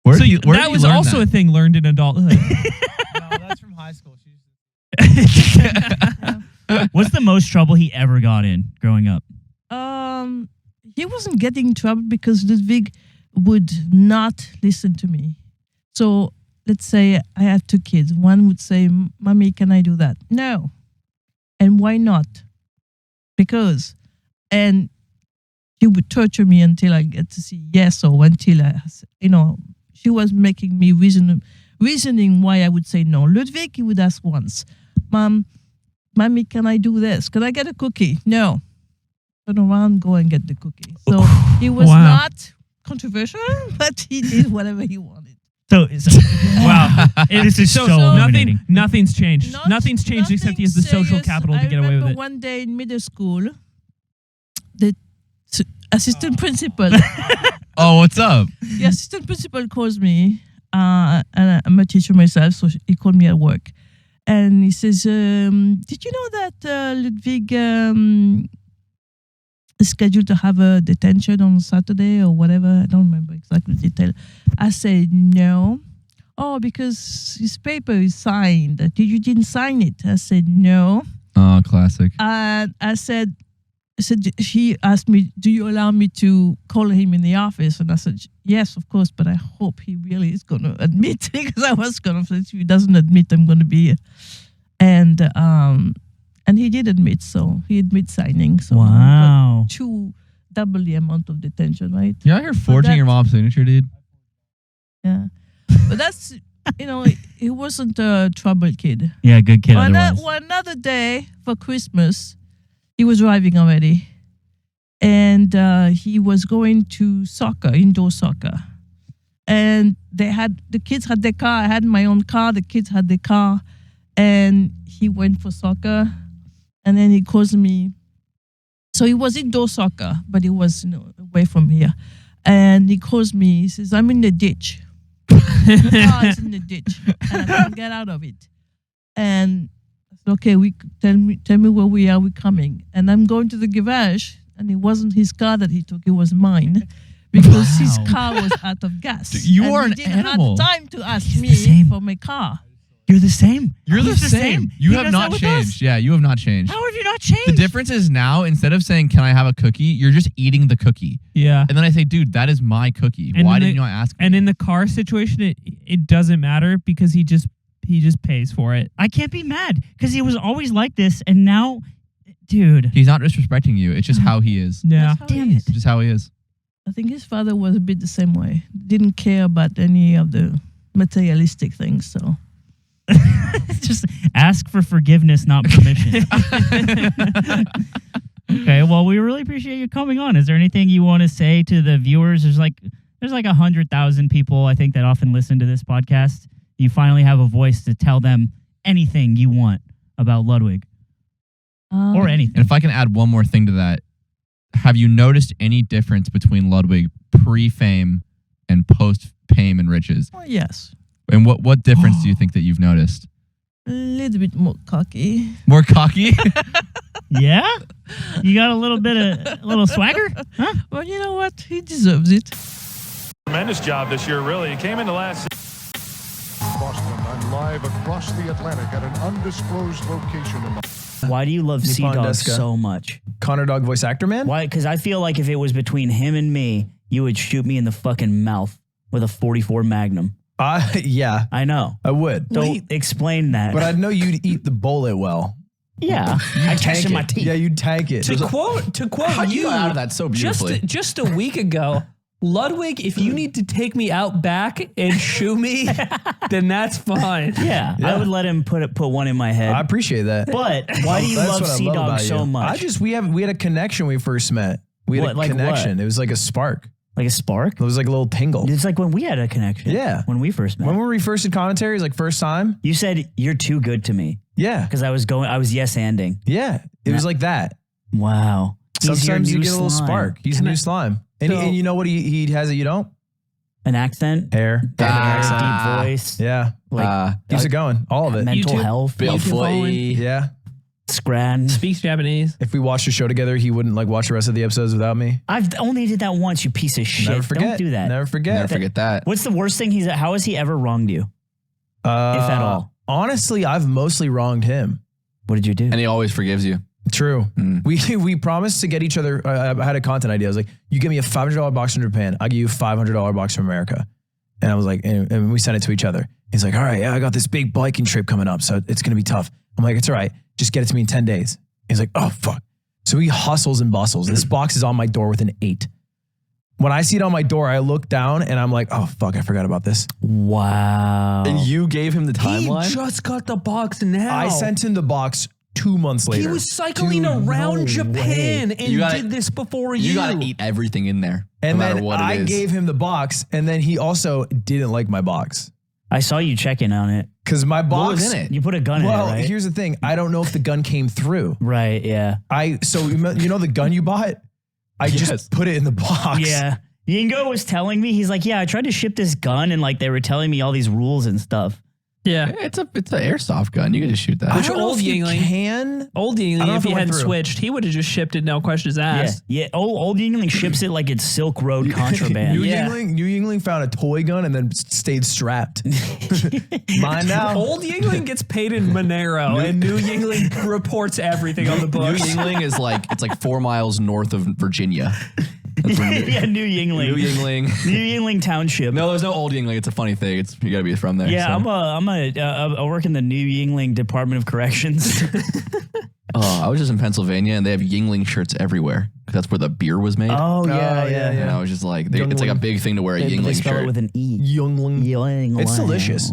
That was also a thing learned in adulthood. No, that's from high school. What's the most trouble he ever got in growing up? He wasn't getting in trouble because Ludwig would not listen to me. So let's say I have 2 kids. One would say, "Mommy, can I do that?" No. And why not? Because. And he would torture me until I get to see yes, or until she was making me reasoning why I would say no. Ludwig, he would ask once, "Mommy, can I do this? Can I get a cookie?" No. Turn around, go and get the cookie. So he was not controversial, but he did whatever he wanted. So wow, this is so illuminating. Nothing's changed. Nothing's changed except he has the social capital to get away with it. One day in middle school, the assistant principal. Oh, what's up? The assistant principal calls me, and I'm a teacher myself, so he called me at work. And he says, "Did you know that Ludwig is scheduled to have a detention on Saturday or whatever?" I don't remember exactly the detail. I said, "No." "Oh, because his paper is signed. You didn't sign it." I said, "No." Oh, classic. And I said, he asked me, "Do you allow me to call him in the office?" And I said, "Yes, of course, but I hope he really is going to admit," because I was going to say, if he doesn't admit, I'm going to be. And he did admit, so he admits signing. So wow. Double the amount of detention, right? You're out here forging your mom's signature, dude. Yeah. But that's, he wasn't a trouble kid. Yeah, good kid otherwise. Another day for Christmas, he was driving already, and he was going to indoor soccer. And the kids had their car. I had my own car. The kids had their car, and he went for soccer. And then he calls me. So he was indoor soccer, but he was away from here. And he calls me. He says, "I'm in the ditch." The car is in the ditch, and I can't get out of it. And "Okay, tell me where we are. We're coming." And I'm going to the garage, and it wasn't his car that he took; it was mine, because his car was out of gas. You and are an he didn't animal. have time to ask me for my car. You're the same. You're the same. You He have does not that with changed. us. Yeah, you have not changed. How have you not changed? The difference is now, instead of saying, "Can I have a cookie?" you're just eating the cookie. Yeah. And then I say, "Dude, that is my cookie. And Why in didn't you ask me?" And in the car situation, it doesn't matter because he just pays for it. I can't be mad because he was always like this, and now, dude. He's not disrespecting you. It's just how he is. Yeah. Damn it. It's just how he is. I think his father was a bit the same way. Didn't care about any of the materialistic things. So just ask for forgiveness, not permission. Okay, well, we really appreciate you coming on. Is there anything you want to say to the viewers? There's like 100,000 people, I think, that often listen to this podcast. You finally have a voice to tell them anything you want about Ludwig. Or anything. And if I can add one more thing to that, have you noticed any difference between Ludwig pre-fame and post Payme riches? Oh, yes. And what difference do you think that you've noticed? A little bit more cocky. More cocky? Yeah? You got a little swagger? Huh? Well, you know what? He deserves it. Tremendous job this year, really. He came into last. Boston, I'm live across the Atlantic at an undisclosed location in the... Why do you love Sea Dog so much? Connor Dog voice actor, man? Why? Because I feel like if it was between him and me, you would shoot me in the fucking mouth with a 44 Magnum. Yeah. I know. I would. Don't explain that. But I'd know you'd eat the bullet well. Yeah. I catch in my teeth. Yeah, you'd tank it. To quote How you, you got out of that so beautifully. just a week ago, Ludwig, if you need to take me out back and shoo me, then that's fine. Yeah, I would let him put one in my head. I appreciate that. But why do you That's love what I Sea love Dog about so you. much? We had a connection when we first met. We had What, a like connection. what? It was like a spark. Like a spark? It was like a little tingle. It's like when we had a connection. Yeah. When we first met. When we first did commentaries, like first time. You said you're too good to me. Yeah. Because I was yes-anding. Yeah. It was like that. Wow. Sometimes you get a little slime. spark. He's new slime. And you know what he has that you don't? An accent? Hair. Deep voice. Yeah. Keeps it going. All of it. Mental health. Big foot. Yeah. Scran. Speaks Japanese. If we watched the show together, he wouldn't like watch the rest of the episodes without me. I've only did that once, you piece of shit. Never forget. Don't do that. Never forget. Never forget that. What's the worst thing how has he ever wronged you? If at all. Honestly, I've mostly wronged him. What did you do? And he always forgives you. True. We promised to get each other. I had a content idea. I was like, you give me a $500 box from Japan, I'll give you a $500 box from America. And I was like, and we sent it to each other. He's like, all right, yeah, I got this big biking trip coming up, so it's gonna be tough. I'm like, it's all right, just get it to me in 10 days. He's like, oh fuck. So he hustles and bustles. This box is on my door with an 8. When I see it on my door, I look down and I'm like, oh fuck, I forgot about this. Wow. And you gave him the timeline? He just got the box now. I sent him the box 2 months later. He was cycling around Japan and did this before you. You gotta eat everything in there, And no matter then what I it is. gave him the box, and then he also didn't like my box. I saw you checking on it. Because my box. What was in it? You put a gun in it, Well, right? here's the thing. I don't know if the gun came through. Right, yeah. So you know the gun you bought? I just put it in the box. Yeah. Ying-o was telling me, he's like, yeah, I tried to ship this gun and like they were telling me all these rules and stuff. Yeah. It's an airsoft gun. You can just shoot that. Which old Yingling, if he hadn't switched, he would have just shipped it, no questions asked. Yeah. Old Yingling ships it like it's Silk Road contraband. New Yingling found a toy gun and then stayed strapped. Mine now. Old Yingling gets paid in Monero, and New Yingling reports everything on the books. New Yingling is it's like 4 miles north of Virginia. Yeah, New Yingling. New Yingling. New Yingling Township. No, there's no old Yingling. It's a funny thing. You gotta be from there. Yeah, so. I work in the New Yingling Department of Corrections. I was just in Pennsylvania, and they have Yingling shirts everywhere because that's where the beer was made. Oh yeah. And I was just like, it's like a big thing to wear a They Yingling spell shirt. it with an E. Yingling. It's delicious.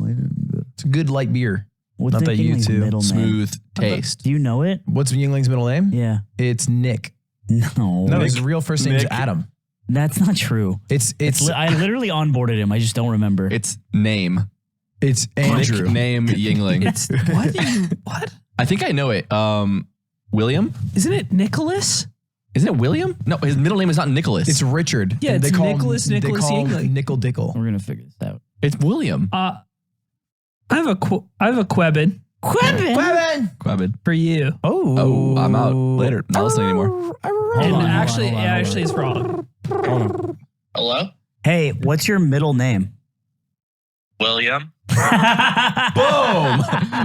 It's a good light beer. What's Not the that you Yingling's too. middle name? Smooth taste. Do you know it? What's Yingling's middle name? Yeah. It's Nick. No. No, his real first name is Nick. Adam. That's not true. I literally onboarded him. I just don't remember. It's name. It's Andrew. Name Yingling. It's what? I think I know it. William? Isn't it Nicholas? Isn't it William? No, his middle name is not Nicholas. It's Richard. Yeah, And it's call him- Nicholas They call him Yingling. Nickel Dickle. We're gonna figure this out. It's William. I have a Quebin. Quabid. For you. Oh, I'm out later. Not listening anymore. And actually, it's wrong. Hello? Hey, what's your middle name? William? Boom!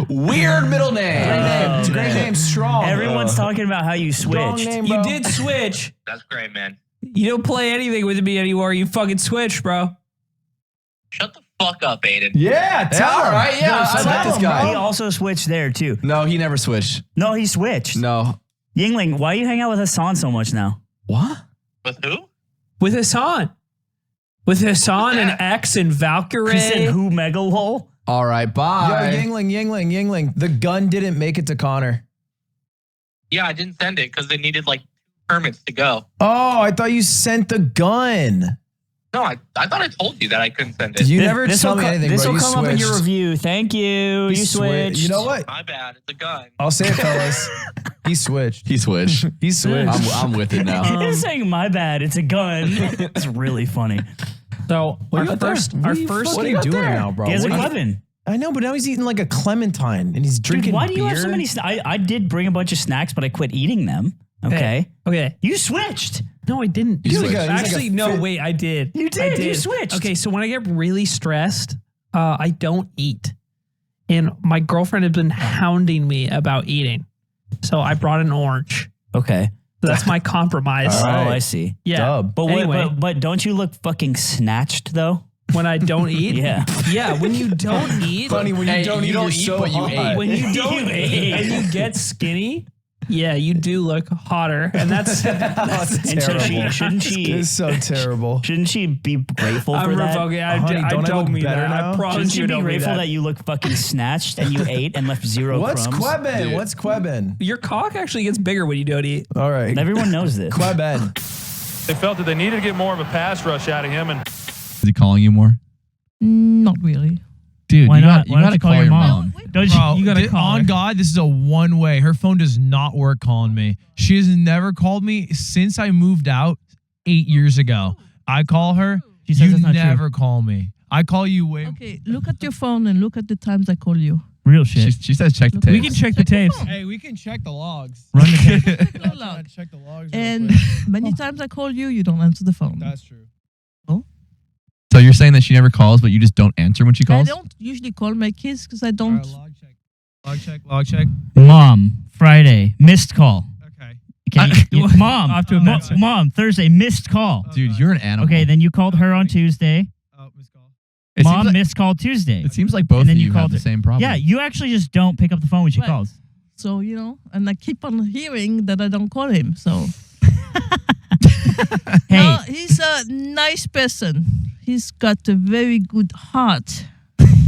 Weird middle name. Great name. It's a great name. Strong. Everyone's talking about how you Strong switched. name, You bro. did switch. That's great, man. You don't play anything with me anymore. You fucking switched, bro. Shut the fuck up, Aiden. Yeah, tell all him. right, yeah, I like this guy. He also switched there too. No, he never switched. No, he switched. No. Yingling, why you hang out with Hassan so much now? What? With who? With Hassan. With Hassan and X and Valkyrie. He said who megalol? All right, bye. Yo, Yingling. The gun didn't make it to Connor. Yeah, I didn't send it because they needed like permits to go. Oh, I thought you sent the gun. No, I thought I told you that I couldn't send it. You never tell me anything, This bro. will You come up in your switched. review. Thank you. You switched. You know what? My bad. It's a gun. I'll say it, fellas. He switched. He switched. He switched. I'm with it now. He's saying my bad. It's a gun. It's really funny. So What our first, are you doing now, bro? He has a What are you- weapon. I know, but now he's eating like a clementine and he's drinking Dude, why do you beer. have so many? I did bring a bunch of snacks, but I quit eating them. Okay. Okay. You switched. No, I didn't. He's like a- he's like a Actually, no, fit- wait, I did. You did. I did. You switched. Okay, so when I get really stressed, I don't eat. And my girlfriend has been hounding me about eating. So I brought an orange. Okay. So that's my compromise. All right. Oh, I see. Yeah. Dub. But, Anyway. but don't you look fucking snatched though? When I don't eat? Yeah. Yeah, when you don't eat. Funny when you don't eat, you're so but you hot. ate. When you don't You eat and you get skinny, yeah, you do look hotter. And that's And so shouldn't she? It's so terrible. Shouldn't she be grateful I'm for that? revoking. I Honey, I don't I don't look mean better that. now? I promise Shouldn't you you be don't mean grateful that. that you look fucking snatched and you ate and left zero What's crumbs? Queben? Dude. What's Queben? Your cock actually gets bigger when you don't eat. All right. Everyone knows this. Queben. They felt that they needed to get more of a pass rush out of him, and Is he calling you more? Not really. Dude, Why you not? gotta Why don't you call your mom. Don't Bro, you gotta call on her. God, this is a one-way. Her phone does not work calling me. She has never called me since I moved out 8 years ago. I call her. She says You it's not true. never call me. I call you way. Okay, look at your phone and look at the times I call you. Real shit. She says check the Look at tapes. We can check the tapes. Hey, we can check the logs. Run the tape. No log. Check the logs. real And quick. many times I call you, you don't answer the phone. That's true. So you're saying that she never calls, but you just don't answer when she I calls? don't usually call my kids because I All don't. right, log check. Log check. Log check. Mom, Friday, missed call. Okay. Okay, Mom, Off to a bad start. Mom, Thursday, missed call. Dude, you're an animal. Okay, then you called her on Tuesday. Oh, missed call. It seems Mom like- missed call Tuesday. It seems like both And then of you you have called the her. same problem. Yeah, you actually just don't pick up the phone when she Right. calls. So, and I keep on hearing that I don't call him. So, Hey, no, he's a nice person. He's got a very good heart,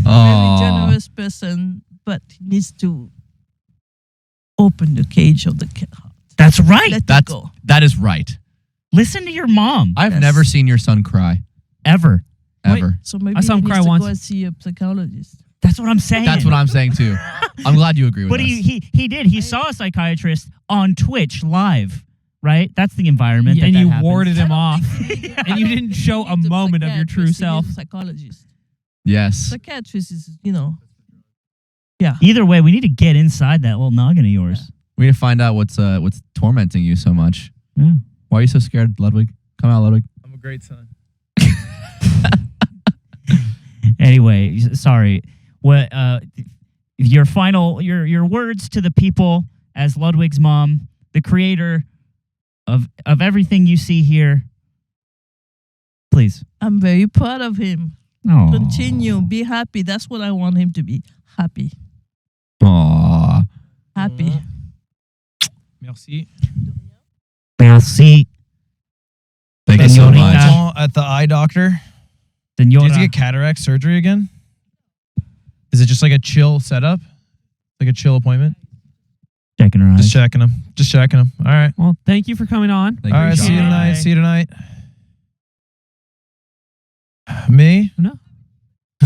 Aw. very generous person, but he needs to open the cage of the heart. that's right. Let it That's go. that is right. Listen to your mom. I've Yes. never seen your son cry Ever. ever. So maybe I saw he him needs cry to once. go and see a psychologist. That's what I'm saying. That's what I'm saying too. I'm glad you agree with But us. he did. He saw a psychiatrist on Twitch live, right? That's the environment. And that you happens. warded him off. Yeah. And you didn't show a He needs moment of your true psychiatrist, he self. needs a psychologist. Yes. Psychiatrist is, Either way, we need to get inside that little noggin of yours. We need to find out what's tormenting you so much. Yeah. Why are you so scared, Ludwig? Come out, Ludwig. I'm a great son. Anyway, sorry. What your final your words to the people as Ludwig's mom, the creator of everything you see here. Please. I'm very proud of him. Oh. Continue. Be happy. That's what I want him to be. Happy. Aww. Happy. Merci. Merci. Thank you so Señorita. much. At the eye doctor. Do you have to Senora. get cataract surgery again? Is it just like a chill setup? Like a chill appointment? Checking her eyes. Just checking them. Just checking them. All right. Well, thank you for coming on. Thank All you, right. See you John. tonight. Bye. See you tonight. Me? No.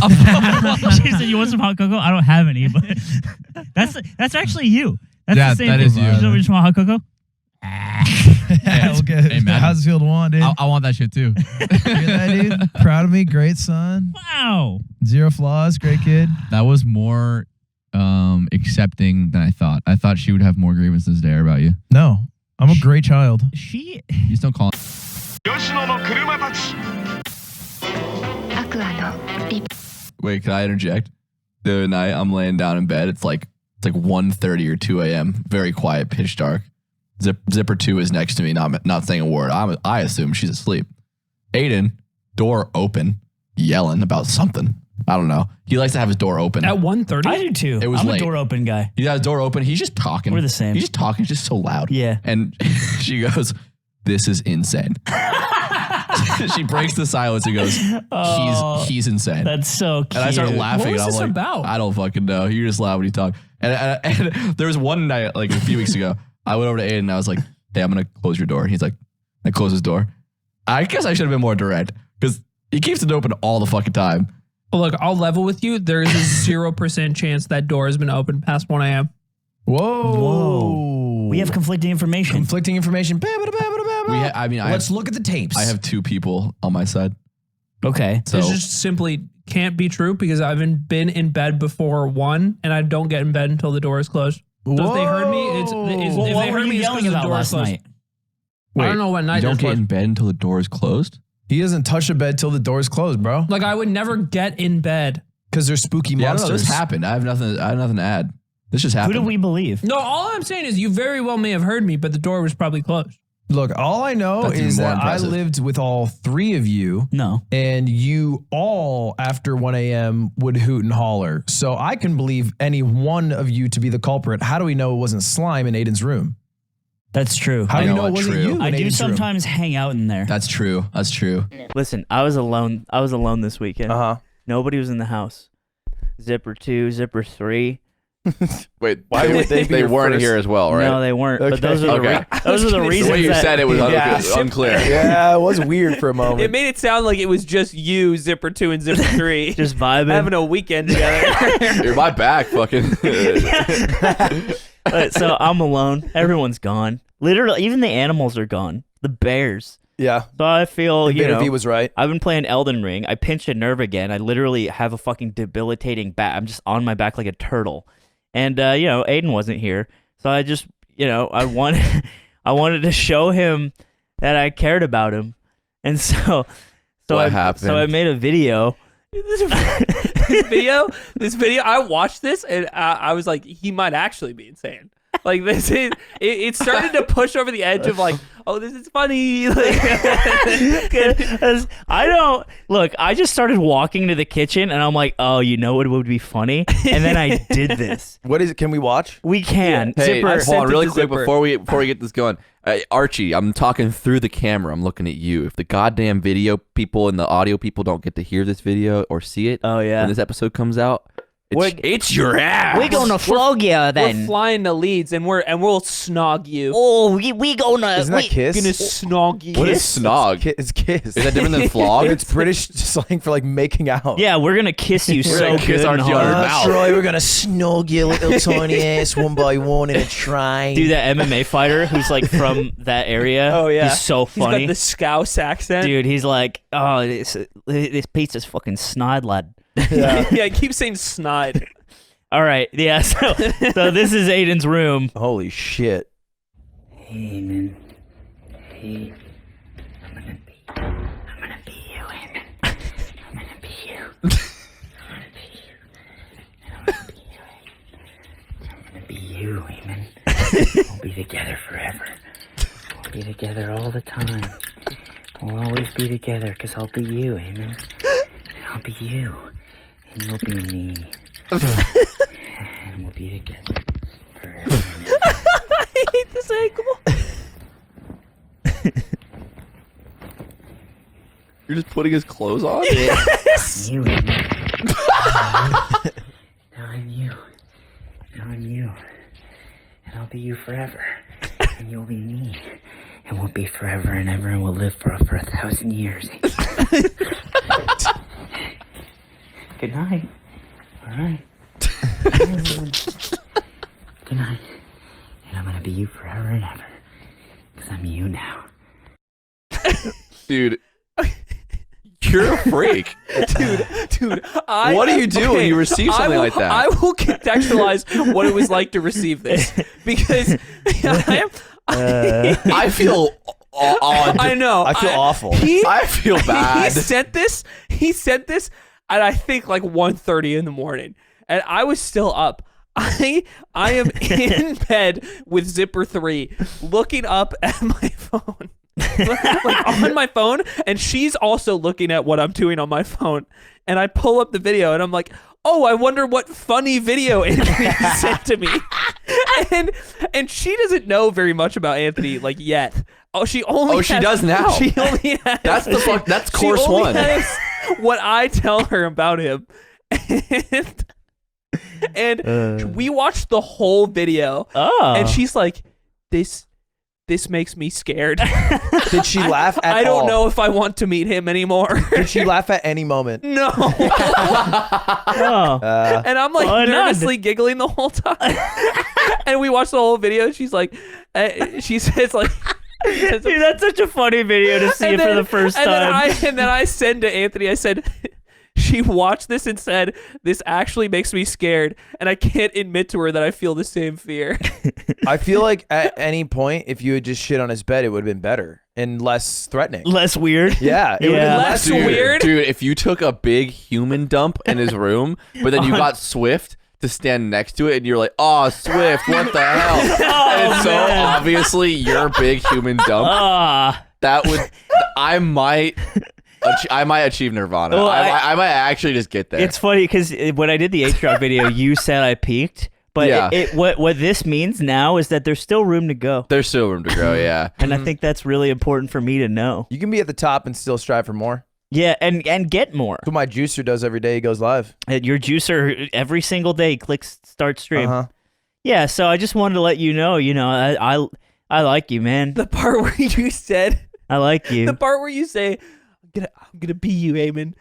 She said, "You want some hot cocoa?" I don't have any, but that's actually you. That's Yeah, the same that thing. is you. You just want hot cocoa? Okay. Hey, man. How's it feel to want, dude? I want that shit too. Hear that, dude? Proud of me. Great son. Wow. Zero flaws. Great kid. That was more accepting than I thought. I thought she would have more grievances to air about you. No, I'm a great child. She. You just don't call it. Wait, can I interject? The other night, I'm laying down in bed. It's like 1:30 or 2 a.m. Very quiet, pitch dark. Zipper 2 is next to me, not saying a word. I assume she's asleep. Aiden, door open, yelling about something. I don't know. He likes to have his door open. At 1:30? I do too. It was I'm late. a door open guy. He has his door open. He's just talking. We're the same. He's just talking. It's just so loud. Yeah. And she goes, "This is insane." She breaks the silence and goes, he's insane. That's so cute. And I start laughing. What was and I'm this like, about? I don't fucking know. You just laugh when you talk. And there was one night, like a few weeks ago, I went over to Aiden and I was like, "Hey, I'm going to close your door." And he's like, I close his door. I guess I should have been more direct. because he keeps it open all the fucking time. Look, I'll level with you. There is a 0% chance that door has been open past 1 a.m. Whoa. We have conflicting information. Conflicting information. Let's look at the tapes. I have 2 people on my side. Okay. So This just simply can't be true because I've been in bed before 1 and I don't get in bed until the door is closed. So if they heard me, if what they were heard you me, it's yelling because the about door is last closed. night? I don't know what night you don't it's get closed. in bed until the door is closed. He doesn't touch a bed till the door is closed, bro. Like I would never get in bed. Because there's spooky Yeah, I don't monsters. know, this happened. I have nothing to add. This just happened. Who do we believe? No, all I'm saying is you very well may have heard me, but the door was probably closed. Look, all I know That's even is more that impressive. I lived with all 3 of you. No. And you all, after 1 a.m., would hoot and holler. So I can believe any one of you to be the culprit. How do we know it wasn't slime in Aiden's room? That's true. How do you know it wasn't true. you in I do Aiden's room? sometimes hang out in there. That's true. That's true. Listen, I was alone. I was alone this weekend. Nobody was in the house. Zipper 2, Zipper 3. Wait, why would they be They your weren't first? here as well, right? No, they weren't. But those are Okay. those are the reasons. The way you that, said it was unclear. Yeah, it was weird for a moment. It made it sound like it was just you, Zipper 2 and Zipper 3. Just vibing. Having a weekend together. You're my back, fucking. So I'm alone. Everyone's gone. Literally, even the animals are gone. The bears. Yeah. So I feel, you know, he was right. I've been playing Elden Ring. I pinched a nerve again. I literally have a fucking debilitating back. I'm just on my back like a turtle. And, you know, Aiden wasn't here. So I just, you know, I wanted to show him that I cared about him. And so What happened? So I made a video. this video, I watched this and I was like, he might actually be insane. Like this is, it started to push over the edge of like, oh, this is funny. Like, I don't look. I just started walking to the kitchen and I'm like, oh, you know what would be funny? And then I did this. What is it? Can we watch? We can. Hey, Zipper, hold on really quick Zipper. before we get this going. Archie, I'm talking through the camera. I'm looking at you. If the goddamn video people and the audio people don't get to hear this video or see it, oh yeah, when this episode comes out, it's your ass. We're gonna flog you then. We're flying the leads and we'll snog you. Oh, we gonna. Isn't that kiss? Gonna snog you. What is snog? It's kiss. Is that different than flog? It's British slang for like making out. Yeah, we're gonna kiss you We're so gonna kiss good our and deodorant hard. mouth. Troy, we're gonna snog your little tiny ass one by one in a train. Dude, that MMA fighter who's like from that area. Oh yeah, he's so funny. He's got the Scouse accent. Dude, he's like, oh, this pizza's fucking snide, lad. Yeah, I keep saying snide. All right, yeah. So this is Aiden's room. Holy shit. Aimen. Hey, I'm gonna be you, Aimen. I'm gonna be you. I'm gonna be you, Aimen. We'll be together forever. We'll be together all the time. We'll always be together because I'll be you, Aimen. I'll be you, and you'll be me. And we'll be together forever. I hate this ankle. You're just putting his clothes on? Yes. You, Aimen. Now I'm you. Now I'm you. And I'll be you forever. And you'll be me. And we'll be forever and ever and we'll live for 1,000 years. Good night. All right. Good night. And I'm gonna be you forever and ever. Because I'm you now. Dude. You're a freak. Dude, what do you do when you receive something like that? I will contextualize what it was like to receive this because I feel odd. I know. I feel awful. I feel bad. He sent this at I think like 1:30 in the morning, and I was still up. I am in bed with Zipper 3 looking up at my phone. Like on my phone, and she's also looking at what I'm doing on my phone, and I pull up the video and I'm like, oh, I wonder what funny video Anthony sent to me. And she doesn't know very much about Anthony like yet. She does now. She only has, that's course one. Has what I tell her about him. And we watched the whole video, and she's like, this this makes me scared. Did she laugh at all? I don't know if I want to meet him anymore. Did she laugh at any moment? No. Oh. And I'm like nervously giggling the whole time. And we watched the whole video. She's like, she says like, dude, that's such a funny video to see for the first time. And then I said to Anthony, I said, she watched this and said, this actually makes me scared. And I can't admit to her that I feel the same fear. I feel like at any point, if you had just shit on his bed, it would have been better and less threatening. Less weird? Yeah. It would have been less weird. Dude, if you took a big human dump in his room, but then you got Swift to stand next to it and you're like, oh, Swift, what the hell? And it's so obviously your big human dump. That would, I might achieve nirvana. Well, I might actually just get there. It's funny because when I did the H-Drop video, you said I peaked. But Yeah. what this means now is that there's still room to go. There's still room to grow, yeah. And I think that's really important for me to know. You can be at the top and still strive for more. Yeah, and get more. That's what my juicer does every day he goes live. Your juicer, every single day, clicks start stream. Yeah, so I just wanted to let you know, I like you, man. The part where you said, I like you. the part where you say, I'm gonna be you, Aimen,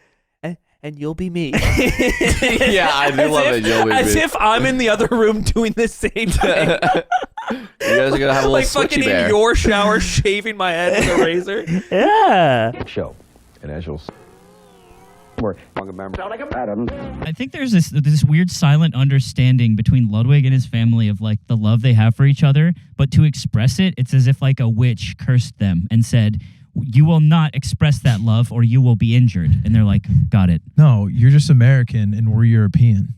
and you'll be me. Yeah, I do love it. You'll be me. As if I'm in the other room doing the same thing. You guys are gonna have a little like switchy fucking bear. in your shower, shaving my head with a razor. Yeah. Show. And as you'll see, we're I think there's this weird silent understanding between Ludwig and his family of like the love they have for each other, but to express it, it's as if like a witch cursed them and said, you will not express that love or you will be injured. And they're like, got it. No, you're just American and we're European.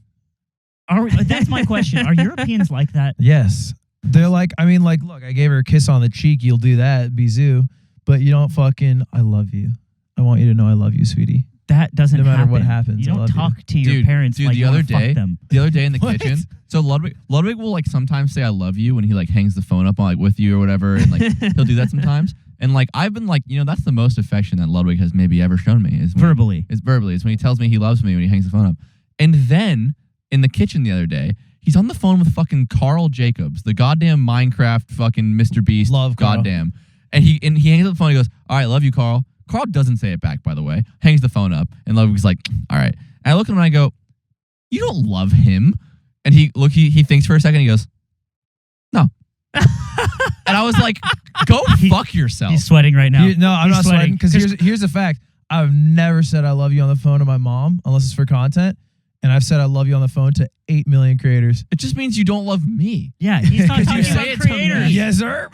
That's my question. Are Europeans like that? Yes. They're like, look, I gave her a kiss on the cheek. You'll do that, Bizou. But you don't fucking, I love you. I want you to know I love you, sweetie. That doesn't happen. No matter what happens. You I don't love talk to your parents like the you other wanna fuck day, them. the other day in the kitchen. So Ludwig will like sometimes say I love you when he like hangs the phone up like with you or whatever, and like he'll do that sometimes. And like I've been like, that's the most affection that Ludwig has maybe ever shown me is when, verbally. Is when he tells me he loves me when he hangs the phone up. And then in the kitchen the other day, he's on the phone with fucking Carl Jacobs, the goddamn Minecraft fucking Mr. Beast. Love Carl. Goddamn. And he hangs up the phone. He goes, "All right, love you, Carl." Carl doesn't say it back, by the way. Hangs the phone up, and Ludwig's like, "All right." And I look at him and I go, "You don't love him." And he thinks for a second. He goes, "No." And I was like, "Go fuck yourself." He's sweating right now. No, I'm He's not sweating because here's the fact. I've never said I love you on the phone to my mom unless it's for content. And I've said I love you on the phone to 8 million creators. It just means you don't love me. Yeah, he's not talking about it creators. Yes, sir.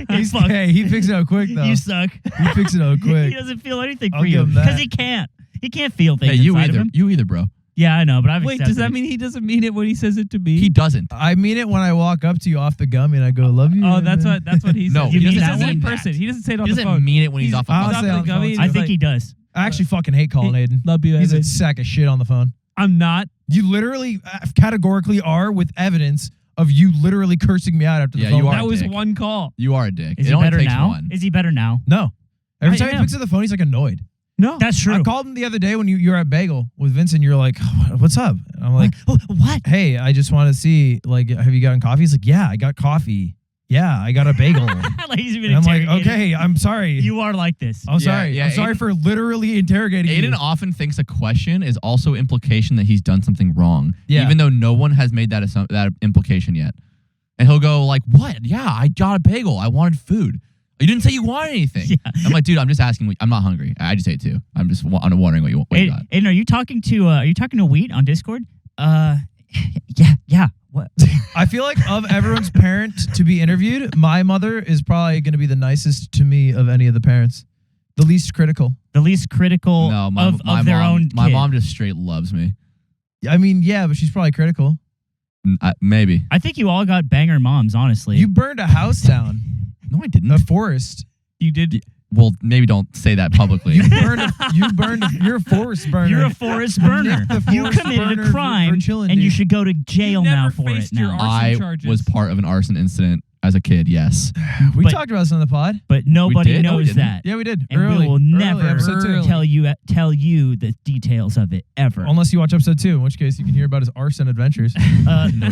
Hey, he picks it up quick, though. You suck. He picks it up quick. He doesn't feel anything I'll for you give him that. because he can't. He can't feel things Hey, you inside either. of him. You either, bro. Yeah, I know, but I've Wait, accepted does that it. mean he doesn't mean it when he says it to me? He doesn't. I mean it when I walk up to you off the gummy and I go, love you. Oh, that's what he says. No, he he says doesn't it in mean person. that. He doesn't say it on He the doesn't phone. mean it when he's off the I'll phone. say on the phone. I think he does. I actually fucking hate calling Aiden. Love you, He's a Aiden. sack of shit on the phone. I'm not. You literally categorically are with evidence of you literally cursing me out after the Yeah, phone. you are. That was dick. one call. You are a dick. Is It he only better takes now? one. Is he better now? No. Every I time he am. picks up the phone, he's like annoyed. No. That's true. I called him the other day when you were at Bagel with Vincent. You're like, what's up? And I'm like, what? Hey, I just want to see, like, have you gotten coffee? He's like, yeah, I got coffee. Yeah, I got a bagel. Like he's been And I'm like, interrogated. okay, I'm sorry. You are like this. I'm sorry. yeah, I'm sorry Aiden- for literally interrogating Aiden you. often thinks a question is also implication that he's done something wrong, Yeah. even though no one has made that implication yet. And he'll go like, "What? Yeah, I got a bagel. I wanted food. You didn't say you wanted anything." Yeah. I'm like, "Dude, I'm just asking. I'm not hungry. I just ate too. I'm just wondering what you got." Aiden, are you talking to Wheat on Discord? Yeah. What? I feel like of everyone's parent to be interviewed, my mother is probably going to be the nicest to me of any of the parents. The least critical. The least critical No, of their own My kid. mom just straight loves me. I mean, yeah, but she's probably critical. Maybe. I think you all got banger moms, honestly. You burned a house down. No, I didn't. A forest. You did. Well, maybe don't say that publicly. You're a forest burner. You're a forest burner. You committed a crime, and you should go to jail now for it. Now I was part of an arson incident as a kid. Yes. We talked about this on the pod. But nobody did? No, we knows didn't. that. Yeah, we did. And Early. we will Early, never episode 2. tell you the details of it ever. Unless you watch episode 2, in which case you can hear about his arson adventures.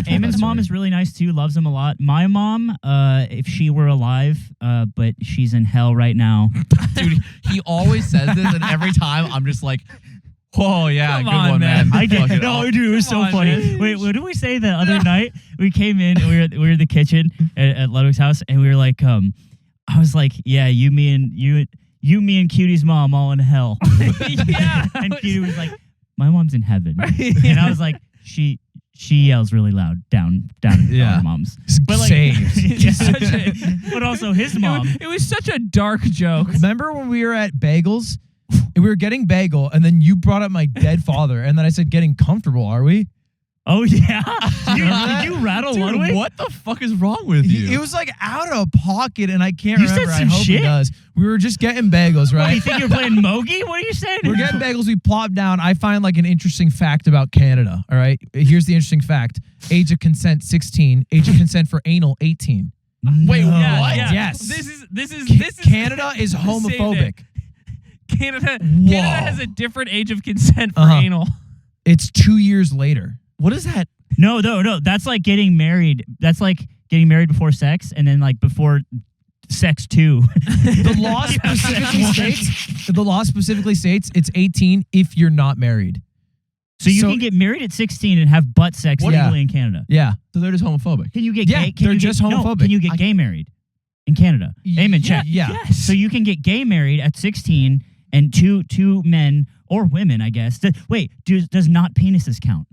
Aimen's mom is really nice too, loves him a lot. My mom, if she were alive, but she's in hell right now. Dude, he always says this, and every time I'm just like, oh yeah, Come good on, one, man. I did. Fucking No, aw- dude, it was so on, funny. man. Wait, what did we say the other night? We came in, and we were in the kitchen at Ludwig's house, and we were like, I was like, yeah, you, me, and Cutie's mom all in hell. Yeah. And Cutie was like, my mom's in heaven, and I was like, she yells really loud down Yeah. our mom's. But like, Saved. yeah. But also his mom. It was such a dark joke. Remember when we were at Bagels? And we were getting bagel, and then you brought up my dead father, and then I said, "Getting comfortable, are we?" Oh yeah, did you rattle Dude, Ludwig? what the fuck is wrong with you? It was like out of pocket, and I can't You said remember. I some hope shit? he does. We were just getting bagels, What, right? you think you're playing Mogi? What are you saying? We're getting bagels. We plop down. I find like an interesting fact about Canada. All right, here's the interesting fact: age of consent 16, age of consent for anal 18. Wait, Yeah, what? yeah. Yes. This is Canada is Saved it. homophobic. Canada Whoa. has a different age of consent for Uh-huh. anal. It's 2 years later. What is that? No. That's like getting married. That's like getting married before sex, and then like before sex too. The law specifically states. The law specifically states it's 18 if you're not married. So you can get married at 16 and have butt sex What? legally in Canada. Yeah. So they're just homophobic. Can you get Yeah, gay? Can they're you just get, no, homophobic. can you get gay married in Canada? Aimen, check. Yeah. So you can get gay married at 16, and two men or women, I guess. Does not penises count?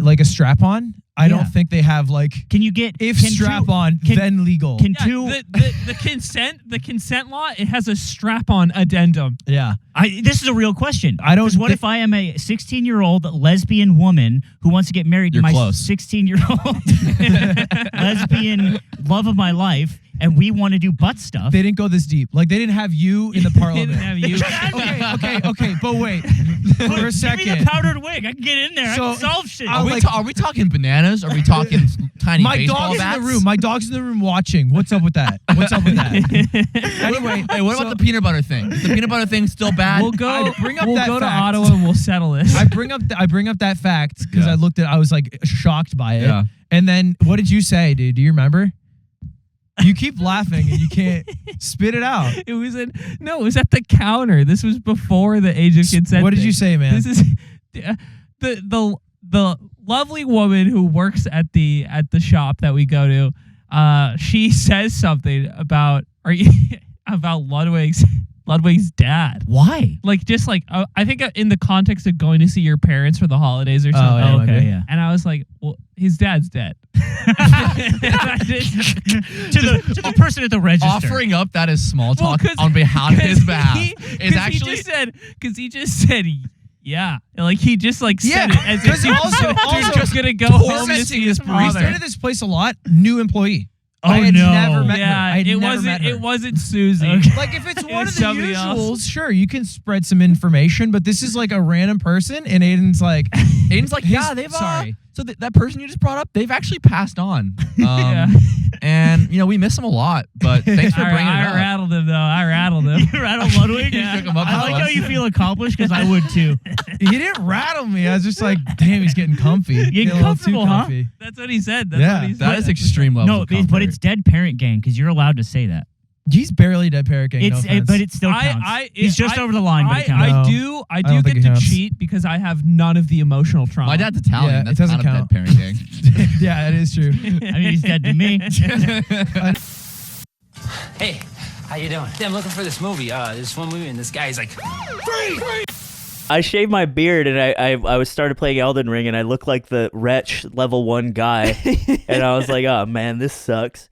Like a strap on? I don't think they have like. Can you get if strap on, then legal? Can Yeah, two? the consent law, it has a strap-on addendum. Yeah. This is a real question. I don't. 'Cause what if I am a 16-year-old lesbian woman who wants to get married to You're my close. 16-year-old lesbian love of my life, and we want to do butt stuff? They didn't go this deep. Like they didn't have you in the parliament. Didn't have you. okay. But wait, for a Give me second. the powdered wig. I can get in there. I So, can solve shit. Are we talking bananas? Are we talking tiny My baseball dog's bats? in the room. My dog's in the room watching. What's up with that? Anyway, Hey, what about the peanut butter thing? Is the peanut butter thing still bad? We'll go. I bring up we'll that go to fact. Ottawa and we'll settle this. I bring up that fact because Yeah. I was like shocked by it. Yeah. And then what did you say, dude? Do you remember? You keep laughing and you can't spit it out. It was it was at the counter. This was before the age of consent. What did thing. you say, man? This is the lovely woman who works at the shop that we go to. She says something about about Ludwig's dad. Why? Like just like I think in the context of going to see your parents for the holidays or something. yeah, okay, maybe. yeah. And I was like, well, his dad's dead. to the person at the register. Offering up that as small talk 'cause- on his behalf is actually he just said yeah, like he just like said it as if because he was also just gonna go home to see his We father. stayed at this place a lot. New employee. Oh, I had no. never met her. Yeah, I had it never wasn't. met her. It wasn't Susie. Like if it's It one was of the somebody usuals, else. sure, you can spread some information, but this is like a random person, and Aiden's like, yeah, they've sorry. So that person you just brought up, they've actually passed on. Yeah. And we miss them a lot. But thanks for bringing it I up. rattled him though. I rattled him. You rattled Ludwig? You shook him up I as like well. how you feel accomplished because I would too. He didn't rattle me. I was just like, damn, he's getting comfy. Getting a little too comfortable, huh? comfy. That's what he said. That's Yeah, what he said. That is extreme level. No, of comfort. but it's dead parent gang because you're allowed to say that. He's barely dead parrot gang. No offense. But it still counts. He's just over the line, but it counts. I don't do think get it to counts. cheat because I have none of the emotional trauma. My dad's Italian. Yeah, That's it doesn't kind of count. dead parent gang. Yeah, it is true. I mean, he's dead to me. Hey, how you doing? I'm looking for this movie. This one movie, and this guy's like, I shaved my beard and I started playing Elden Ring and I looked like the wretch level 1 guy and I was like, oh man, this sucks.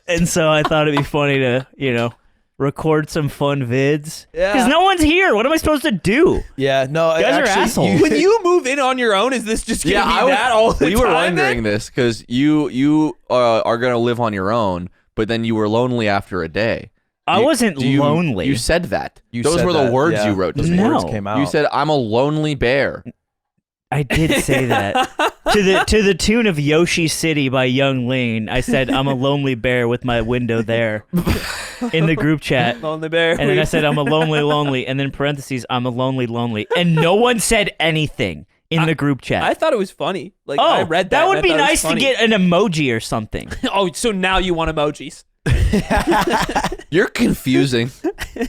And so I thought it'd be funny to, record some fun vids. Yeah. Because no one's here. What am I supposed to do? Yeah, no, You guys are assholes. When you move in on your own, is this just gonna be that all the we time? were wondering then? this because you are gonna live on your own, but then you were lonely after a day. I wasn't lonely. You said that. You Those said were the that, words yeah. you wrote. Those to me. words came out. You said, "I'm a lonely bear." I did say that. to the tune of Yoshi City by Young Lean, I said I'm a lonely bear with my window there in the group chat. Lonely bear. And then I said I'm a lonely, and then parentheses I'm a lonely, and no one said anything in the group chat. I thought it was funny. Like I read that. That would be and I thought it nice was to funny. get an emoji or something. Oh, so now you want emojis? You're confusing.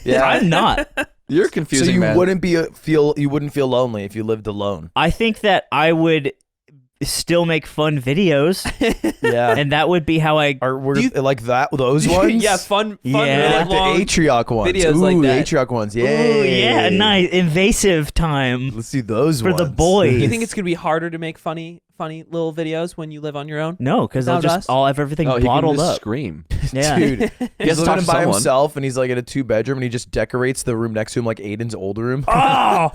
Yeah. I'm not. You're confusing, So you man. wouldn't feel lonely if you lived alone. I think that I would still make fun videos. Yeah. And that would be how I like that those ones. Yeah, fun Yeah. Like the long Atrioc ones. videos Ooh, like that. Atrioc ones. Yeah. Ooh, yeah, nice invasive time. Let's do those for ones. the boys. Do you think it's gonna be harder to make funny little videos when you live on your own? No, because I'll have everything Oh, he can bottled just up. Scream. Yeah. Dude, He has he's to talk living to by someone. himself, and he's like in a 2-bedroom, and he just decorates the room next to him like Aiden's old room. Oh,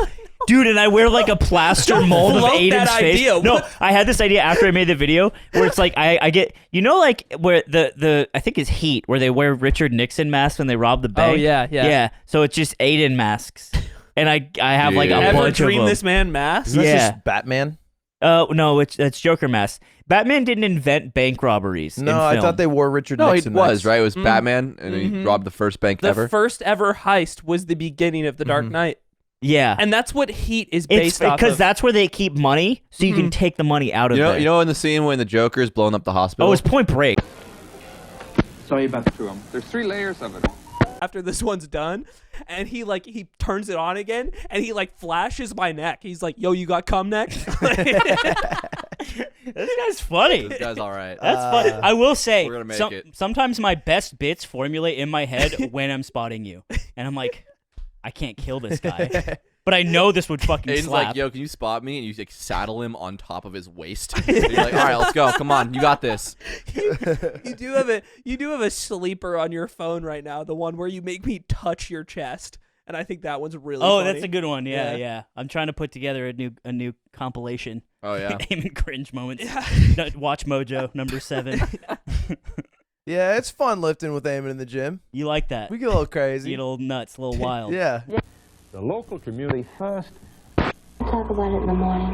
dude, and I wear like a plaster mold of float Aiden's that face. idea. No, What? I had this idea after I made the video where it's like I get like where the I think it's Heat where they wear Richard Nixon masks when they rob the bank. Oh, yeah. yeah. So it's just Aiden masks, and I have like a Ever bunch of dream them. this man mask? Isn't that Yeah. just Batman? No, it's Joker masks. Batman didn't invent bank robberies. No, in I film. thought they wore Richard No, Nixon it was masks. right. It was Batman, and he robbed the first bank The ever. first ever heist was the beginning of The Dark Knight. Yeah, And that's what Heat is it's based off because of. that's where they keep money, so you can take the money out of there. You know, in the scene when the Joker's blowing up the hospital. Oh, it's Point Break. Sorry about the room. There's 3 layers of it. After this one's done, and he turns it on again, and he flashes my neck. He's like, "Yo, you got cum next?" This guy's funny. This guy's all right. That's funny. I will say, We're gonna make it. sometimes my best bits formulate in my head when I'm spotting you, and I'm like, I can't kill this guy, but I know this would fucking Aiden's slap. like, yo, can you spot me? And you saddle him on top of his waist. And you're like, all right, let's go. Come on, you got this. You do have a sleeper on your phone right now, the one where you make me touch your chest, and I think that one's really Oh, funny. that's a good one. Yeah. I'm trying to put together a new compilation. Oh yeah. Aimen cringe moments. Watch Mojo #7. Yeah, it's fun lifting with Aimen in the gym. You like that? We get a little crazy. Get a little nuts, a little wild. Yeah. The local community first. Talk about it in the morning.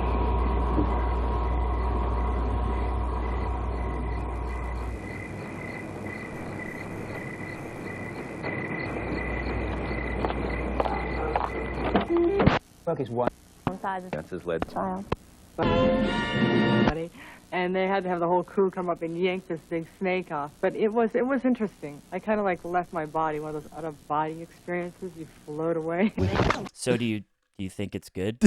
Look, he's one. That's his lead. Child. And they had to have the whole crew come up and yank this big snake off. But it was interesting. I kind of left my body, one of those out-of-body experiences. You float away. So do you think it's good?